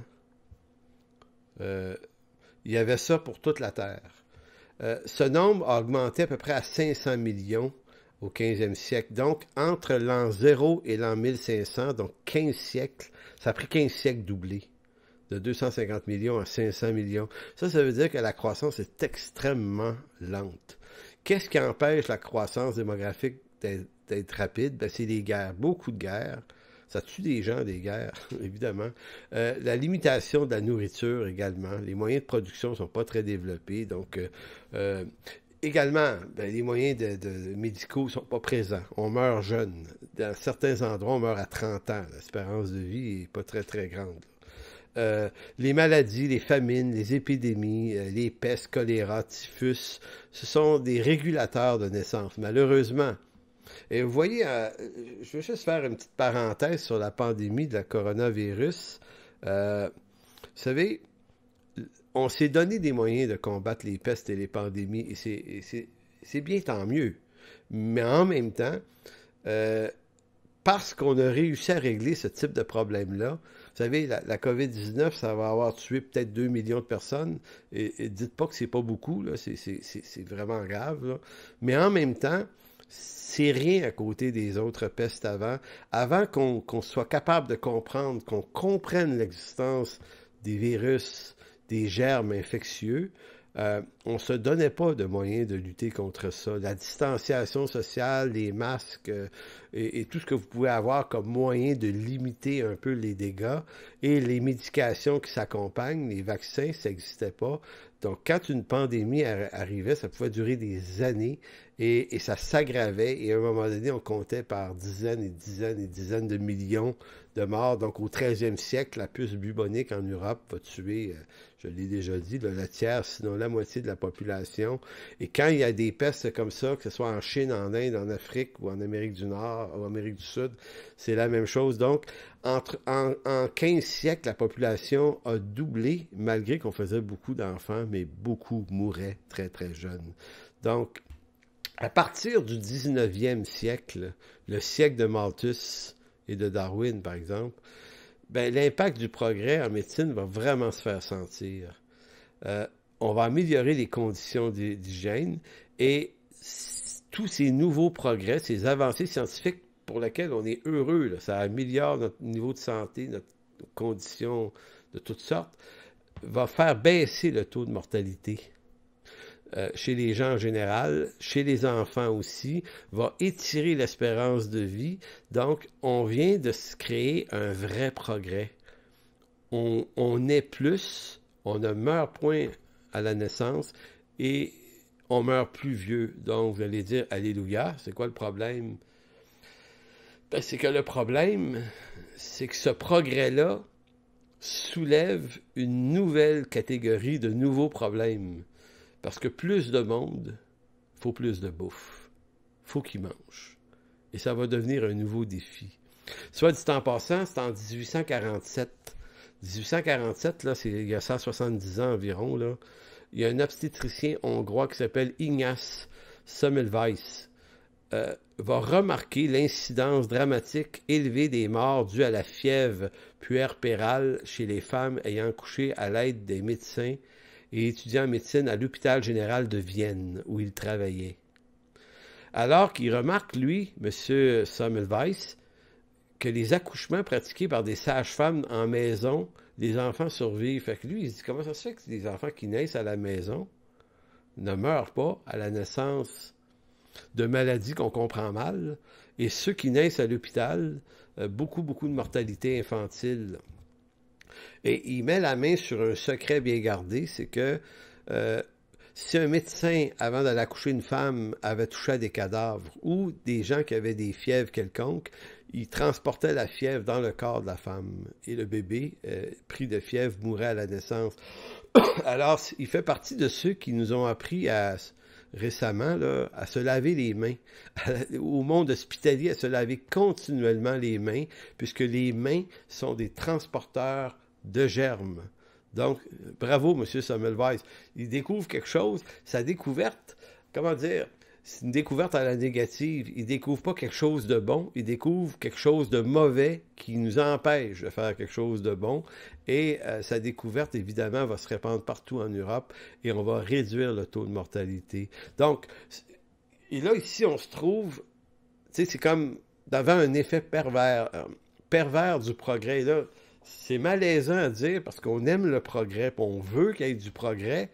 Il y avait ça pour toute la Terre. Ce nombre a augmenté à peu près à 500 millions au 15e siècle. Donc, entre l'an 0 et l'an 1500, donc 15 siècles, ça a pris 15 siècles doubler, de 250 millions à 500 millions. Ça veut dire que la croissance est extrêmement lente. Qu'est-ce qui empêche la croissance démographique d'être rapide? Ben, c'est les guerres, beaucoup de guerres. Ça tue des gens, des guerres, évidemment. La limitation de la nourriture également. Les moyens de production ne sont pas très développés. Donc, également, ben, les moyens de médicaux ne sont pas présents. On meurt jeune. Dans certains endroits, on meurt à 30 ans. L'espérance de vie n'est pas très, très grande. Les maladies, les famines, les épidémies, les pestes, choléra, typhus, ce sont des régulateurs de naissance, malheureusement. Et vous voyez, je vais juste faire une petite parenthèse sur la pandémie de la coronavirus. Vous savez, on s'est donné des moyens de combattre les pestes et les pandémies, et c'est bien, tant mieux. Mais en même temps, parce qu'on a réussi à régler ce type de problème-là, vous savez, la COVID-19, ça va avoir tué peut-être 2 millions de personnes, et dites pas que c'est pas beaucoup, là, c'est vraiment grave, là. Mais en même temps, c'est rien à côté des autres pestes avant qu'on soit capable de comprendre, qu'on comprenne l'existence des virus, des germes infectieux. on ne se donnait pas de moyens de lutter contre ça. La distanciation sociale, les masques et tout ce que vous pouvez avoir comme moyen de limiter un peu les dégâts et les médications qui s'accompagnent, les vaccins, ça n'existait pas. Donc, quand une pandémie arrivait, ça pouvait durer des années et ça s'aggravait. Et à un moment donné, on comptait par dizaines et dizaines et dizaines de millions de morts. Donc, au 13e siècle, la puce bubonique en Europe va tuer, je l'ai déjà dit, le tiers, sinon la moitié de la population. Et quand il y a des pestes comme ça, que ce soit en Chine, en Inde, en Afrique ou en Amérique du Nord ou en Amérique du Sud, c'est la même chose. Donc, en 15 siècles, la population a doublé, malgré qu'on faisait beaucoup d'enfants, mais beaucoup mouraient très, très jeunes. Donc, à partir du 19e siècle, le siècle de Malthus et de Darwin, par exemple, ben, l'impact du progrès en médecine va vraiment se faire sentir. On va améliorer les conditions d'hygiène et tous ces nouveaux progrès, ces avancées scientifiques pour lesquelles on est heureux, là, ça améliore notre niveau de santé, nos conditions de toutes sortes, va faire baisser le taux de mortalité. Chez les gens en général, chez les enfants aussi, va étirer l'espérance de vie. Donc, on vient de se créer un vrai progrès. On est plus, on ne meurt point à la naissance et on meurt plus vieux. Donc, vous allez dire, alléluia, c'est quoi le problème? Ben, c'est que le problème, c'est que ce progrès-là soulève une nouvelle catégorie de nouveaux problèmes. Parce que plus de monde, il faut plus de bouffe. Il faut qu'ils mangent. Et ça va devenir un nouveau défi. Soit dit en passant, c'est en 1847. 1847, là, c'est il y a 170 ans environ, là. Il y a un obstétricien hongrois qui s'appelle Ignaz Semmelweis. Va remarquer l'incidence dramatique élevée des morts dues à la fièvre puerpérale chez les femmes ayant accouché à l'aide des médecins et étudiant en médecine à l'hôpital général de Vienne, où il travaillait. Alors qu'il remarque, lui, M. Semmelweis, que les accouchements pratiqués par des sages-femmes en maison, les enfants survivent. Fait que lui, il se dit, comment ça se fait que les enfants qui naissent à la maison ne meurent pas à la naissance de maladies qu'on comprend mal, et ceux qui naissent à l'hôpital, beaucoup de mortalité infantile. Et il met la main sur un secret bien gardé, c'est que si un médecin, avant d'aller accoucher une femme, avait touché à des cadavres ou des gens qui avaient des fièvres quelconques, il transportait la fièvre dans le corps de la femme. Et le bébé, pris de fièvre, mourait à la naissance. Alors, il fait partie de ceux qui nous ont appris récemment là, à se laver les mains, au monde hospitalier, à se laver continuellement les mains, puisque les mains sont des transporteurs de germes. Donc, bravo, M. Semmelweis. Il découvre quelque chose. Sa découverte, comment dire, c'est une découverte à la négative. Il découvre pas quelque chose de bon, il découvre quelque chose de mauvais qui nous empêche de faire quelque chose de bon. Et sa découverte, évidemment, va se répandre partout en Europe et on va réduire le taux de mortalité. Donc, et là, ici, on se trouve, tu sais, c'est comme devant un effet pervers du progrès. Là, c'est malaisant à dire parce qu'on aime le progrès, puis on veut qu'il y ait du progrès.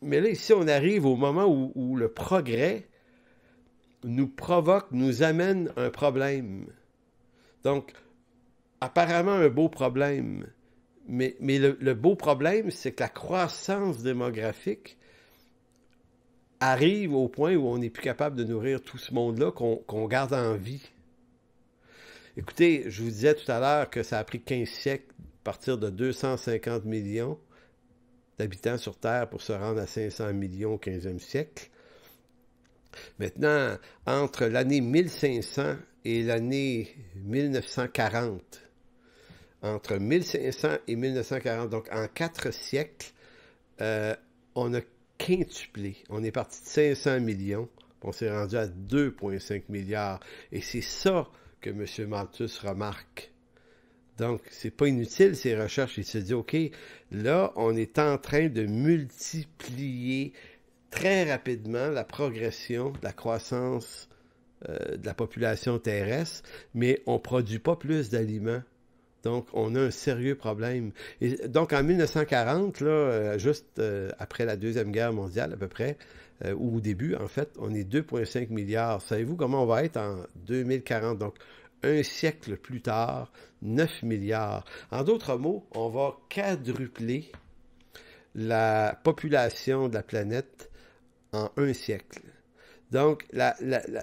Mais là, ici, on arrive au moment où le progrès nous provoque, nous amène un problème. Donc, apparemment un beau problème. Mais le beau problème, c'est que la croissance démographique arrive au point où on n'est plus capable de nourrir tout ce monde-là qu'on garde en vie. Écoutez, je vous disais tout à l'heure que ça a pris 15 siècles à partir de 250 millions d'habitants sur Terre pour se rendre à 500 millions au 15e siècle. Maintenant, entre l'année 1500 et l'année 1940, entre 1500 et 1940, donc en 4 siècles, on a quintuplé. On est parti de 500 millions, on s'est rendu à 2,5 milliards. Et c'est ça que M. Malthus remarque. Donc, c'est pas inutile, ces recherches. Il se dit, OK, là, on est en train de multiplier très rapidement la progression de la croissance de la population terrestre, mais on ne produit pas plus d'aliments. Donc, on a un sérieux problème. Et donc, en 1940, là, juste après la Deuxième Guerre mondiale à peu près, ou au début, en fait, on est 2,5 milliards. Savez-vous comment on va être en 2040? Donc, un siècle plus tard, 9 milliards. En d'autres mots, on va quadrupler la population de la planète en un siècle. Donc,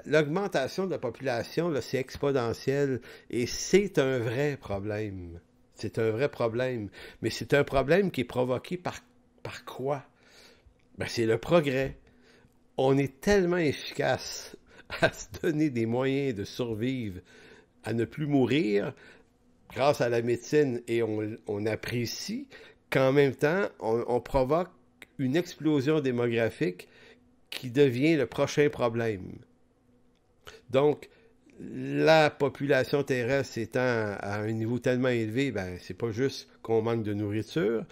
l'augmentation de la population, là, c'est exponentiel et c'est un vrai problème. C'est un vrai problème. Mais c'est un problème qui est provoqué par quoi? Ben, c'est le progrès. On est tellement efficace à se donner des moyens de survivre, à ne plus mourir grâce à la médecine et on apprécie qu'en même temps, on provoque une explosion démographique qui devient le prochain problème. Donc, la population terrestre étant à un niveau tellement élevé, ben c'est pas juste qu'on manque de nourriture,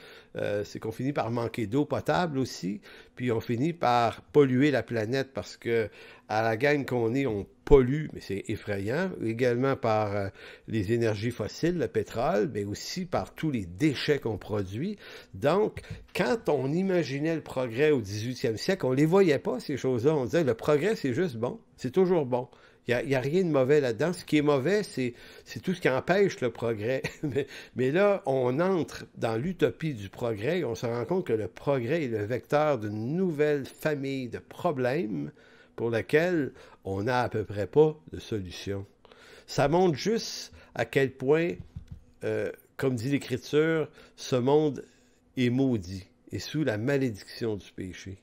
c'est qu'on finit par manquer d'eau potable aussi, puis on finit par polluer la planète parce que à la gang qu'on est, on pollue, mais c'est effrayant, également par les énergies fossiles, le pétrole, mais aussi par tous les déchets qu'on produit. Donc, quand on imaginait le progrès au 18e siècle, on les voyait pas, ces choses-là. On disait, le progrès, c'est juste bon, c'est toujours bon. Il n'y a rien de mauvais là-dedans. Ce qui est mauvais, c'est tout ce qui empêche le progrès. Mais là, on entre dans l'utopie du progrès et on se rend compte que le progrès est le vecteur d'une nouvelle famille de problèmes pour lesquels on n'a à peu près pas de solution. Ça montre juste à quel point, comme dit l'Écriture, ce monde est maudit et sous la malédiction du péché.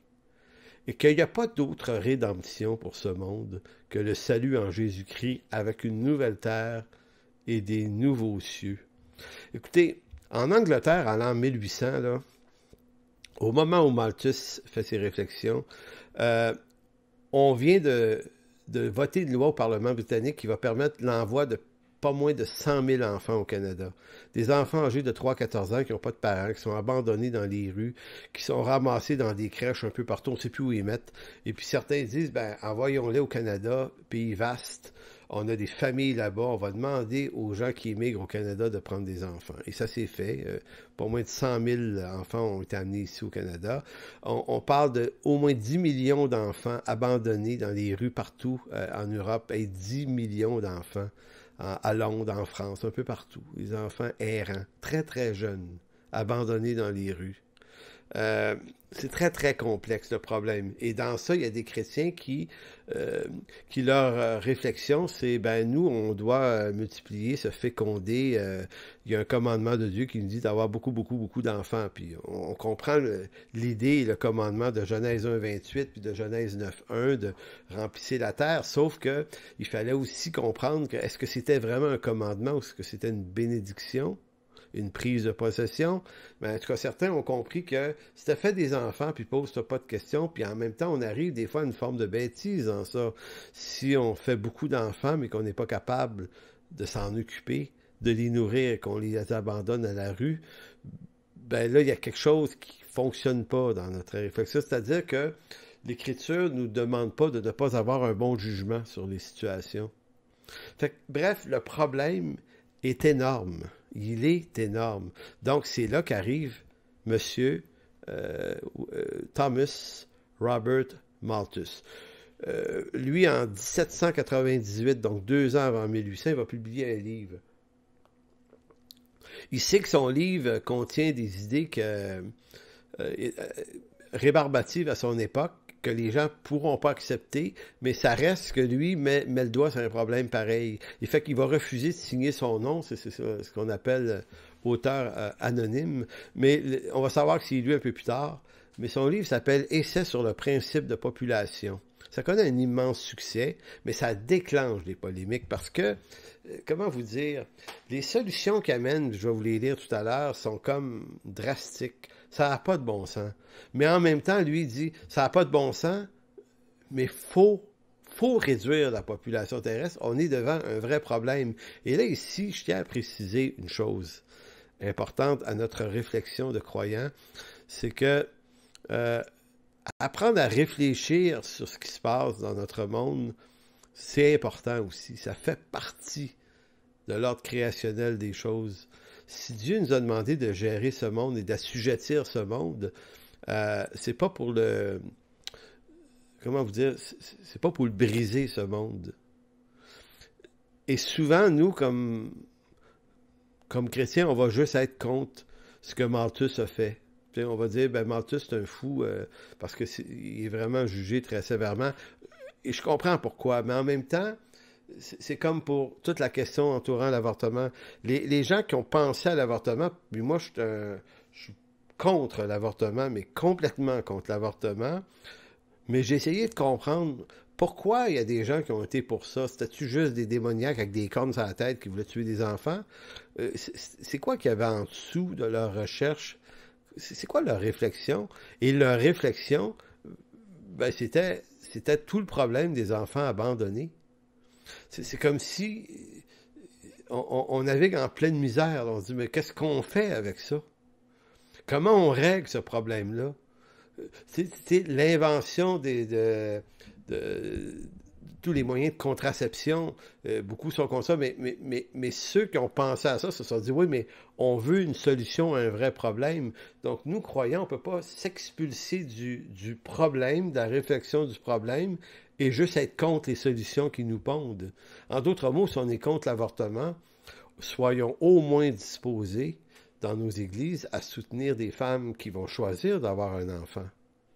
Et qu'il n'y a pas d'autre rédemption pour ce monde que le salut en Jésus-Christ avec une nouvelle terre et des nouveaux cieux. Écoutez, en Angleterre, en l'an 1800, là, au moment où Malthus fait ses réflexions, on vient de voter une loi au Parlement britannique qui va permettre l'envoi de pas moins de 100 000 enfants au Canada. Des enfants âgés de 3-14 ans qui n'ont pas de parents, qui sont abandonnés dans les rues, qui sont ramassés dans des crèches un peu partout, on ne sait plus où ils mettent. Et puis certains disent, ben envoyons-les au Canada, pays vaste, on a des familles là-bas, on va demander aux gens qui émigrent au Canada de prendre des enfants. Et ça s'est fait. Pas moins de 100 000 enfants ont été amenés ici au Canada. On parle de au moins 10 millions d'enfants abandonnés dans les rues partout en Europe, et 10 millions d'enfants à Londres, en France, un peu partout. Les enfants errants, très très jeunes, abandonnés dans les rues. C'est très très complexe le problème. Et dans ça, il y a des chrétiens qui leur réflexion, c'est ben nous, on doit multiplier, se féconder. Il y a un commandement de Dieu qui nous dit d'avoir beaucoup, beaucoup, beaucoup d'enfants. Puis on comprend l'idée et le commandement de Genèse 1,28 puis de Genèse 9,1 de remplissez la terre. Sauf que il fallait aussi comprendre que est-ce que c'était vraiment un commandement ou est-ce que c'était une bénédiction? Une prise de possession. Mais en tout cas, certains ont compris que si t'as fait des enfants, puis pose-toi pas de questions, puis en même temps, on arrive des fois à une forme de bêtise dans ça. Si on fait beaucoup d'enfants, mais qu'on n'est pas capable de s'en occuper, de les nourrir, qu'on les abandonne à la rue, ben là, il y a quelque chose qui fonctionne pas dans notre réflexion. C'est-à-dire que l'Écriture nous demande pas de ne pas avoir un bon jugement sur les situations. Fait que, bref, le problème est énorme. Il est énorme. Donc, c'est là qu'arrive Monsieur Thomas Robert Malthus. Lui, en 1798, donc 2 ans avant 1800, il va publier un livre. Il sait que son livre contient des idées rébarbatives à son époque, que les gens pourront pas accepter, mais ça reste que lui met le doigt sur un problème pareil. Il fait qu'il va refuser de signer son nom, c'est ce qu'on appelle auteur anonyme, mais on va savoir que c'est lui un peu plus tard. Mais son livre s'appelle Essai sur le principe de population. Ça connaît un immense succès, mais ça déclenche des polémiques parce que, comment vous dire, les solutions qu'il amène, je vais vous les lire tout à l'heure, sont comme drastiques. Ça n'a pas de bon sens. Mais en même temps, lui, il dit, ça n'a pas de bon sens, mais faut réduire la population terrestre. On est devant un vrai problème. Et là, ici, je tiens à préciser une chose importante à notre réflexion de croyants, c'est que apprendre à réfléchir sur ce qui se passe dans notre monde, c'est important aussi. Ça fait partie de l'ordre créationnel des choses. Si Dieu nous a demandé de gérer ce monde et d'assujettir ce monde, c'est pas pour le... Comment vous dire? C'est pas pour le briser, ce monde. Et souvent, nous, comme chrétiens, on va juste être contre ce que Malthus a fait. Puis on va dire, ben Malthus, c'est un fou parce qu'il est vraiment jugé très sévèrement. Et je comprends pourquoi, mais en même temps, c'est comme pour toute la question entourant l'avortement. Les gens qui ont pensé à l'avortement, puis moi, je suis contre l'avortement, mais complètement contre l'avortement. Mais j'ai essayé de comprendre pourquoi il y a des gens qui ont été pour ça. C'était-tu juste des démoniaques avec des cornes sur la tête qui voulaient tuer des enfants? C'est quoi qu'il y avait en dessous de leur recherche? C'est quoi leur réflexion? Et leur réflexion, ben, c'était tout le problème des enfants abandonnés. C'est comme si on navigue en pleine misère. On se dit, mais qu'est-ce qu'on fait avec ça? Comment on règle ce problème-là? C'est l'invention de tous les moyens de contraception. Beaucoup sont comme ça, mais ceux qui ont pensé à ça se sont dit, oui, mais on veut une solution à un vrai problème. Donc, nous, croyants, on ne peut pas s'expulser du problème, de la réflexion du problème, et juste être contre les solutions qui nous pondent. En d'autres mots, si on est contre l'avortement, soyons au moins disposés dans nos églises à soutenir des femmes qui vont choisir d'avoir un enfant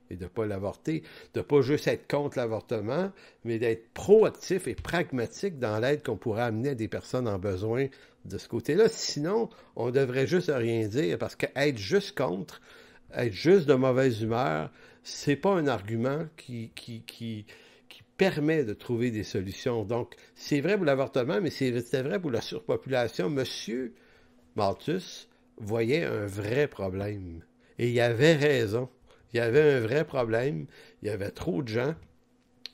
et de ne pas l'avorter, de ne pas juste être contre l'avortement, mais d'être proactif et pragmatique dans l'aide qu'on pourrait amener à des personnes en besoin de ce côté-là. Sinon, on devrait juste rien dire, parce qu'être juste contre, être juste de mauvaise humeur, c'est pas un argument qui permet de trouver des solutions. Donc, c'est vrai pour l'avortement, mais c'est vrai pour la surpopulation. Monsieur Malthus voyait un vrai problème. Et il avait raison. Il y avait un vrai problème. Il y avait trop de gens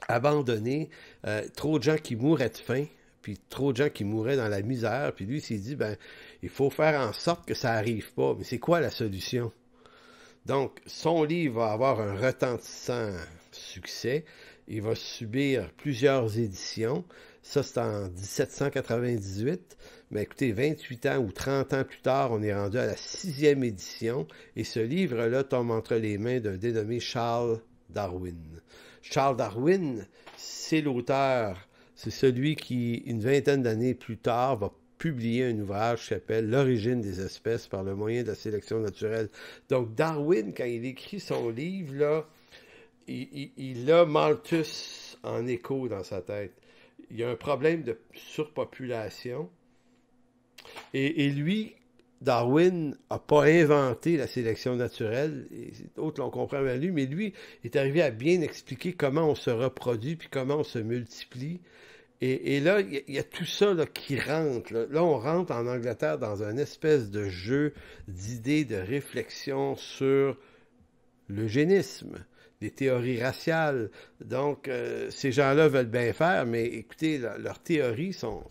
abandonnés, trop de gens qui mouraient de faim, puis trop de gens qui mouraient dans la misère. Puis lui, il s'est dit, ben, il faut faire en sorte que ça n'arrive pas. Mais c'est quoi la solution? Donc, son livre va avoir un retentissant succès. Il va subir plusieurs éditions. Ça, c'est en 1798. Mais écoutez, 28 ans ou 30 ans plus tard, on est rendu à la 6e édition. Et ce livre-là tombe entre les mains d'un dénommé Charles Darwin. Charles Darwin, c'est l'auteur, c'est celui qui, une vingtaine d'années plus tard, va publier un ouvrage qui s'appelle L'origine des espèces par le moyen de la sélection naturelle. Donc, Darwin, quand il écrit son livre, là, il a Malthus en écho dans sa tête. Il y a un problème de surpopulation. Et lui, Darwin n'a pas inventé la sélection naturelle, et d'autres l'ont compris avant lui, mais lui est arrivé à bien expliquer comment on se reproduit, puis comment on se multiplie. Et là, il y a tout ça là, qui rentre. Là, on rentre en Angleterre dans une espèce de jeu d'idées, de réflexion sur l'eugénisme, les théories raciales. Donc, ces gens-là veulent bien faire, mais écoutez, leurs théories sont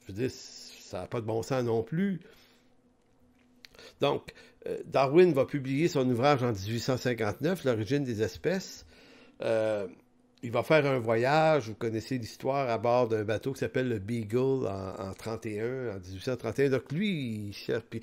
je veux dire, ça n'a pas de bon sens non plus. Donc, Darwin va publier son ouvrage en 1859, L'origine des espèces. Il va faire un voyage, vous connaissez l'histoire, à bord d'un bateau qui s'appelle le Beagle en 1831. Donc, lui, il cherche. Puis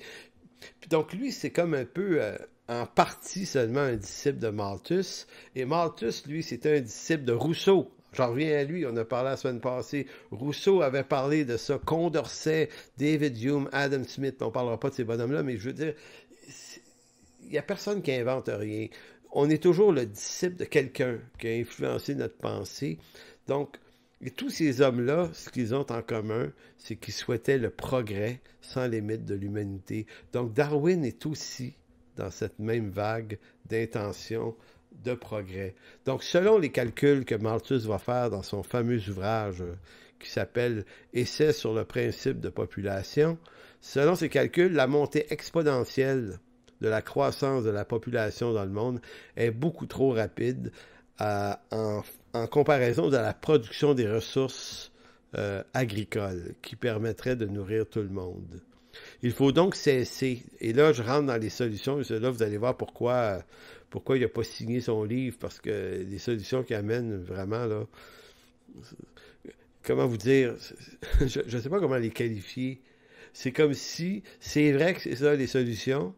donc, lui, c'est comme un peu, en partie seulement, un disciple de Malthus. Et Malthus, lui, c'était un disciple de Rousseau. J'en reviens à lui, on a parlé la semaine passée. Rousseau avait parlé de ça, Condorcet, David Hume, Adam Smith. On ne parlera pas de ces bonhommes-là, mais je veux dire, il n'y a personne qui invente rien. On est toujours le disciple de quelqu'un qui a influencé notre pensée. Donc, et tous ces hommes-là, ce qu'ils ont en commun, c'est qu'ils souhaitaient le progrès sans limite de l'humanité. Donc, Darwin est aussi dans cette même vague d'intention de progrès. Donc, selon les calculs que Malthus va faire dans son fameux ouvrage qui s'appelle « Essai sur le principe de population », selon ces calculs, la montée exponentielle de la croissance de la population dans le monde est beaucoup trop rapide en comparaison de la production des ressources agricoles qui permettraient de nourrir tout le monde. Il faut donc cesser. Et là, je rentre dans les solutions. Et là, vous allez voir pourquoi il n'a pas signé son livre, parce que les solutions qu'il amène, vraiment, là... comment vous dire, je ne sais pas comment les qualifier. C'est comme si, c'est vrai que c'est ça les solutions,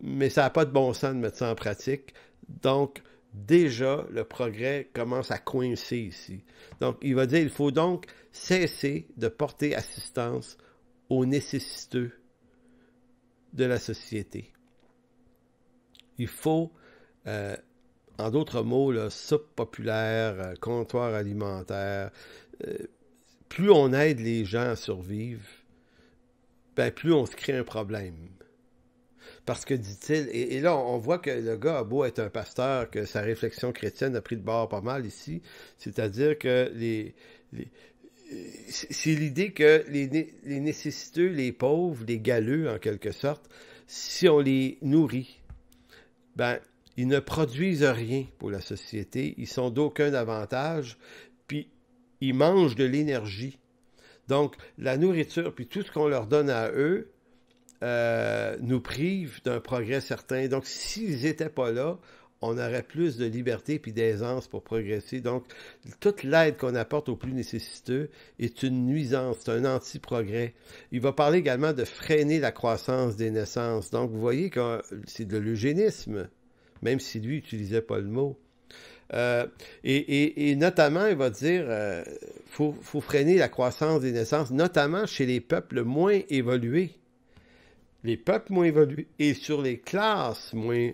mais ça n'a pas de bon sens de mettre ça en pratique. Donc, déjà, le progrès commence à coincer ici. Donc, il va dire, il faut donc cesser de porter assistance aux nécessiteux de la société. Il faut, en d'autres mots, là, soupe populaire, comptoir alimentaire, plus on aide les gens à survivre, ben plus on se crée un problème. Parce que, dit-il, et là, on voit que le gars a beau être un pasteur, que sa réflexion chrétienne a pris de bord pas mal ici, c'est-à-dire que c'est l'idée que les nécessiteux, les pauvres, les galeux, en quelque sorte, si on les nourrit, ben, ils ne produisent rien pour la société, ils sont d'aucun avantage, puis ils mangent de l'énergie. Donc, la nourriture, puis tout ce qu'on leur donne à eux, nous prive d'un progrès certain. Donc, s'ils n'étaient pas là, on aurait plus de liberté puis d'aisance pour progresser. Donc, toute l'aide qu'on apporte aux plus nécessiteux est une nuisance, c'est un anti-progrès. Il va parler également de freiner la croissance des naissances. Donc, vous voyez que c'est de l'eugénisme, même si lui n'utilisait pas le mot. Et notamment, il va dire, faut freiner la croissance des naissances, notamment chez les peuples moins évolués. Les peuples moins évolués et sur les classes moins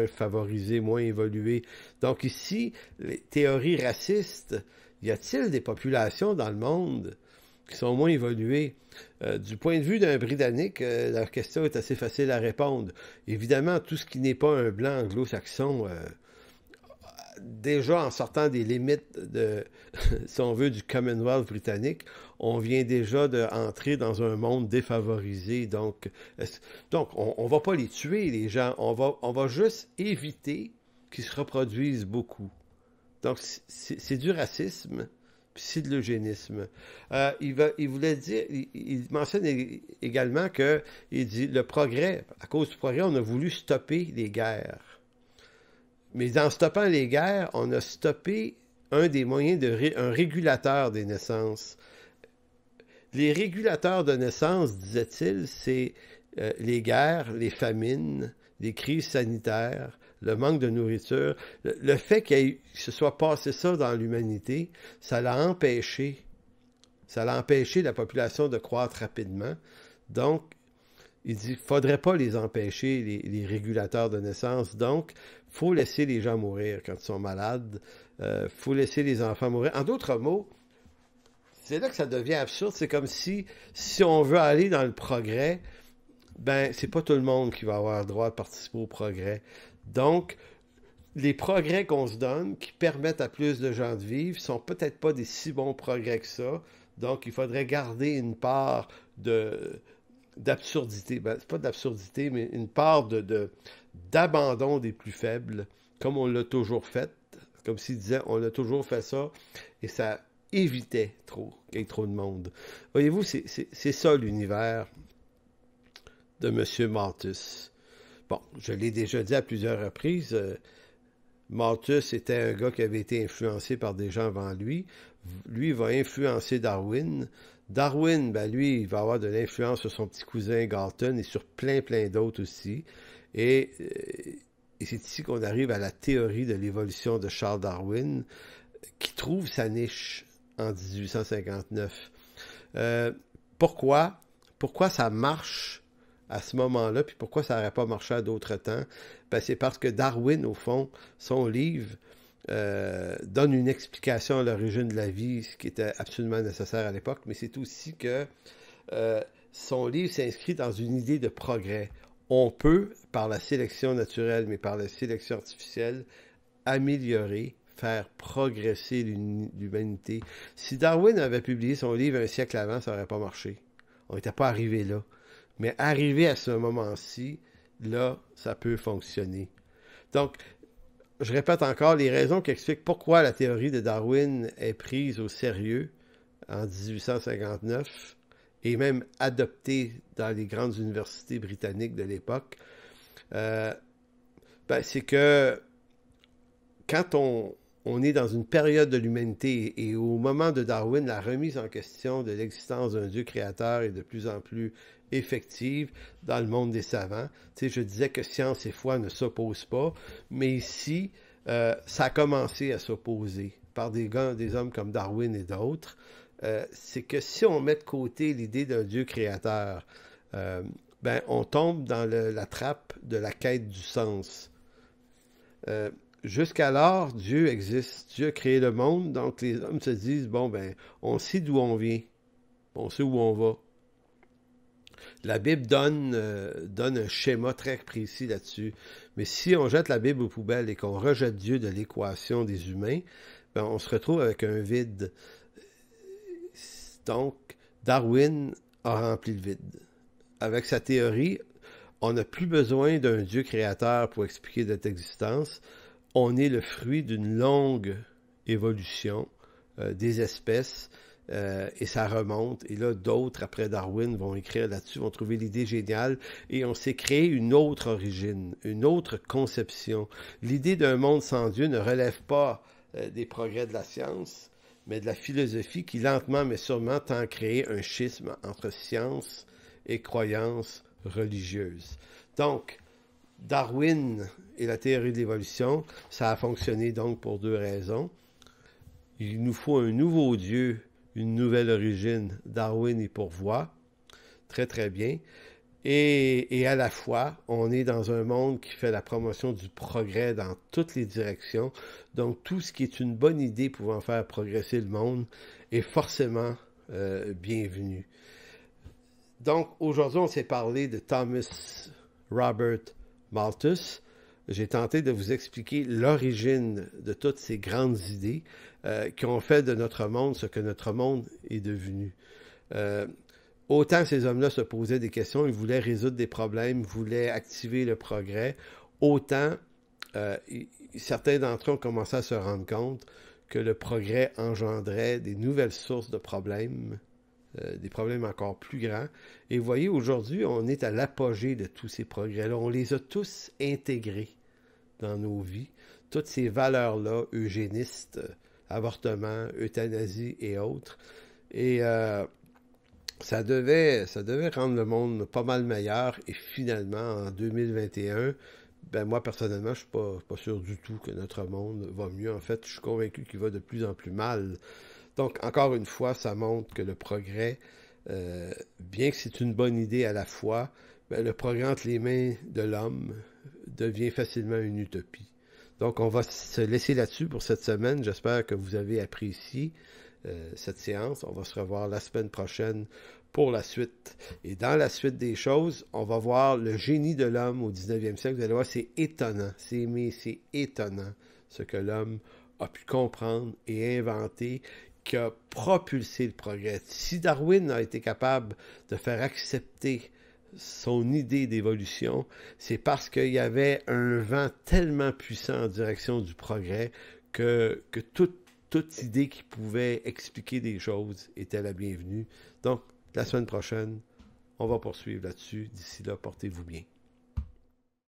favorisées, moins évoluées. Donc ici, les théories racistes, y a-t-il des populations dans le monde qui sont moins évoluées? Du point de vue d'un Britannique, la question est assez facile à répondre. Évidemment, tout ce qui n'est pas un blanc anglo-saxon, déjà en sortant des limites de, si on veut, du Commonwealth britannique, on vient déjà d'entrer dans un monde défavorisé. Donc on ne va pas les tuer, les gens. On va juste éviter qu'ils se reproduisent beaucoup. Donc, c'est du racisme, puis c'est de l'eugénisme. Il voulait dire, il mentionne également que, il dit, le progrès, à cause du progrès, on a voulu stopper les guerres. Mais en stoppant les guerres, on a stoppé un des moyens un régulateur des naissances. Les régulateurs de naissance, disait-il, c'est les guerres, les famines, les crises sanitaires, le manque de nourriture. Le fait qu'il se soit passé ça dans l'humanité, ça l'a empêché. Ça l'a empêché la population de croître rapidement. Donc, il dit, il ne faudrait pas les empêcher, les régulateurs de naissance. Donc, il faut laisser les gens mourir quand ils sont malades. Il faut laisser les enfants mourir. En d'autres mots, c'est là que ça devient absurde. C'est comme si on veut aller dans le progrès, ben, c'est pas tout le monde qui va avoir le droit de participer au progrès. Donc, les progrès qu'on se donne, qui permettent à plus de gens de vivre, sont peut-être pas des si bons progrès que ça. Donc, il faudrait garder une part d'absurdité. Ben, c'est pas d'absurdité, mais une part d'abandon des plus faibles, comme on l'a toujours fait. Comme s'il disait, on a toujours fait ça, et ça évitait qu'il y ait trop de monde. Voyez-vous, c'est ça l'univers de M. Malthus. Bon, je l'ai déjà dit à plusieurs reprises, Malthus était un gars qui avait été influencé par des gens avant lui. Lui, il va influencer Darwin. Darwin, ben lui, il va avoir de l'influence sur son petit cousin Galton et sur plein d'autres aussi. Et c'est ici qu'on arrive à la théorie de l'évolution de Charles Darwin, qui trouve sa niche en 1859. Pourquoi ça marche à ce moment-là, puis pourquoi ça n'aurait pas marché à d'autres temps? Ben, c'est parce que Darwin, au fond, son livre donne une explication à l'origine de la vie, ce qui était absolument nécessaire à l'époque, mais c'est aussi que son livre s'inscrit dans une idée de progrès. On peut, par la sélection naturelle, mais par la sélection artificielle, améliorer, faire progresser l'humanité. Si Darwin avait publié son livre un siècle avant, ça n'aurait pas marché. On n'était pas arrivé là. Mais arrivé à ce moment-ci, là, ça peut fonctionner. Donc, je répète encore les raisons qui expliquent pourquoi la théorie de Darwin est prise au sérieux en 1859 et même adoptée dans les grandes universités britanniques de l'époque. C'est que quand on est dans une période de l'humanité et au moment de Darwin, la remise en question de l'existence d'un Dieu créateur est de plus en plus effective dans le monde des savants. Tu sais, je disais que science et foi ne s'opposent pas, mais ici, ça a commencé à s'opposer par des hommes comme Darwin et d'autres. C'est que si on met de côté l'idée d'un Dieu créateur, ben, on tombe dans la trappe de la quête du sens. Jusqu'alors, Dieu existe, Dieu a créé le monde, donc les hommes se disent, bon, ben, on sait d'où on vient, on sait où on va. La Bible donne un schéma très précis là-dessus, mais si on jette la Bible aux poubelles et qu'on rejette Dieu de l'équation des humains, ben, on se retrouve avec un vide. Donc, Darwin a rempli le vide. Avec sa théorie, on n'a plus besoin d'un Dieu créateur pour expliquer notre existence. On est le fruit d'une longue évolution des espèces et ça remonte. Et là, d'autres, après Darwin, vont écrire là-dessus, vont trouver l'idée géniale et on s'est créé une autre origine, une autre conception. L'idée d'un monde sans Dieu ne relève pas des progrès de la science, mais de la philosophie qui, lentement mais sûrement, tend à créer un schisme entre science et croyances religieuses. Donc, Darwin et la théorie de l'évolution, ça a fonctionné donc pour deux raisons. Il nous faut un nouveau Dieu, une nouvelle origine. Darwin y pourvoit. Très, très bien. Et à la fois, on est dans un monde qui fait la promotion du progrès dans toutes les directions. Donc, tout ce qui est une bonne idée pouvant faire progresser le monde est forcément bienvenu. Donc, aujourd'hui, on s'est parlé de Thomas Robert Malthus. J'ai tenté de vous expliquer l'origine de toutes ces grandes idées qui ont fait de notre monde ce que notre monde est devenu. Autant ces hommes-là se posaient des questions, ils voulaient résoudre des problèmes, voulaient activer le progrès, autant certains d'entre eux ont commencé à se rendre compte que le progrès engendrait des nouvelles sources de problèmes, des problèmes encore plus grands. Et vous voyez, aujourd'hui, on est à l'apogée de tous ces progrès-là. On les a tous intégrés dans nos vies. Toutes ces valeurs-là, eugénistes, avortement, euthanasie et autres. Et ça devait rendre le monde pas mal meilleur. Et finalement, en 2021, ben moi, personnellement, je suis pas sûr du tout que notre monde va mieux. En fait, je suis convaincu qu'il va de plus en plus mal. Donc, encore une fois, ça montre que le progrès, bien que c'est une bonne idée à la fois, ben, le progrès entre les mains de l'homme devient facilement une utopie. Donc, on va se laisser là-dessus pour cette semaine. J'espère que vous avez apprécié cette séance. On va se revoir la semaine prochaine pour la suite. Et dans la suite des choses, on va voir le génie de l'homme au 19e siècle. Vous allez voir, c'est étonnant. C'est étonnant ce que l'homme a pu comprendre et inventer, qui a propulsé le progrès. Si Darwin a été capable de faire accepter son idée d'évolution, c'est parce qu'il y avait un vent tellement puissant en direction du progrès que toute idée qui pouvait expliquer des choses était la bienvenue. Donc, la semaine prochaine, on va poursuivre là-dessus. D'ici là, portez-vous bien.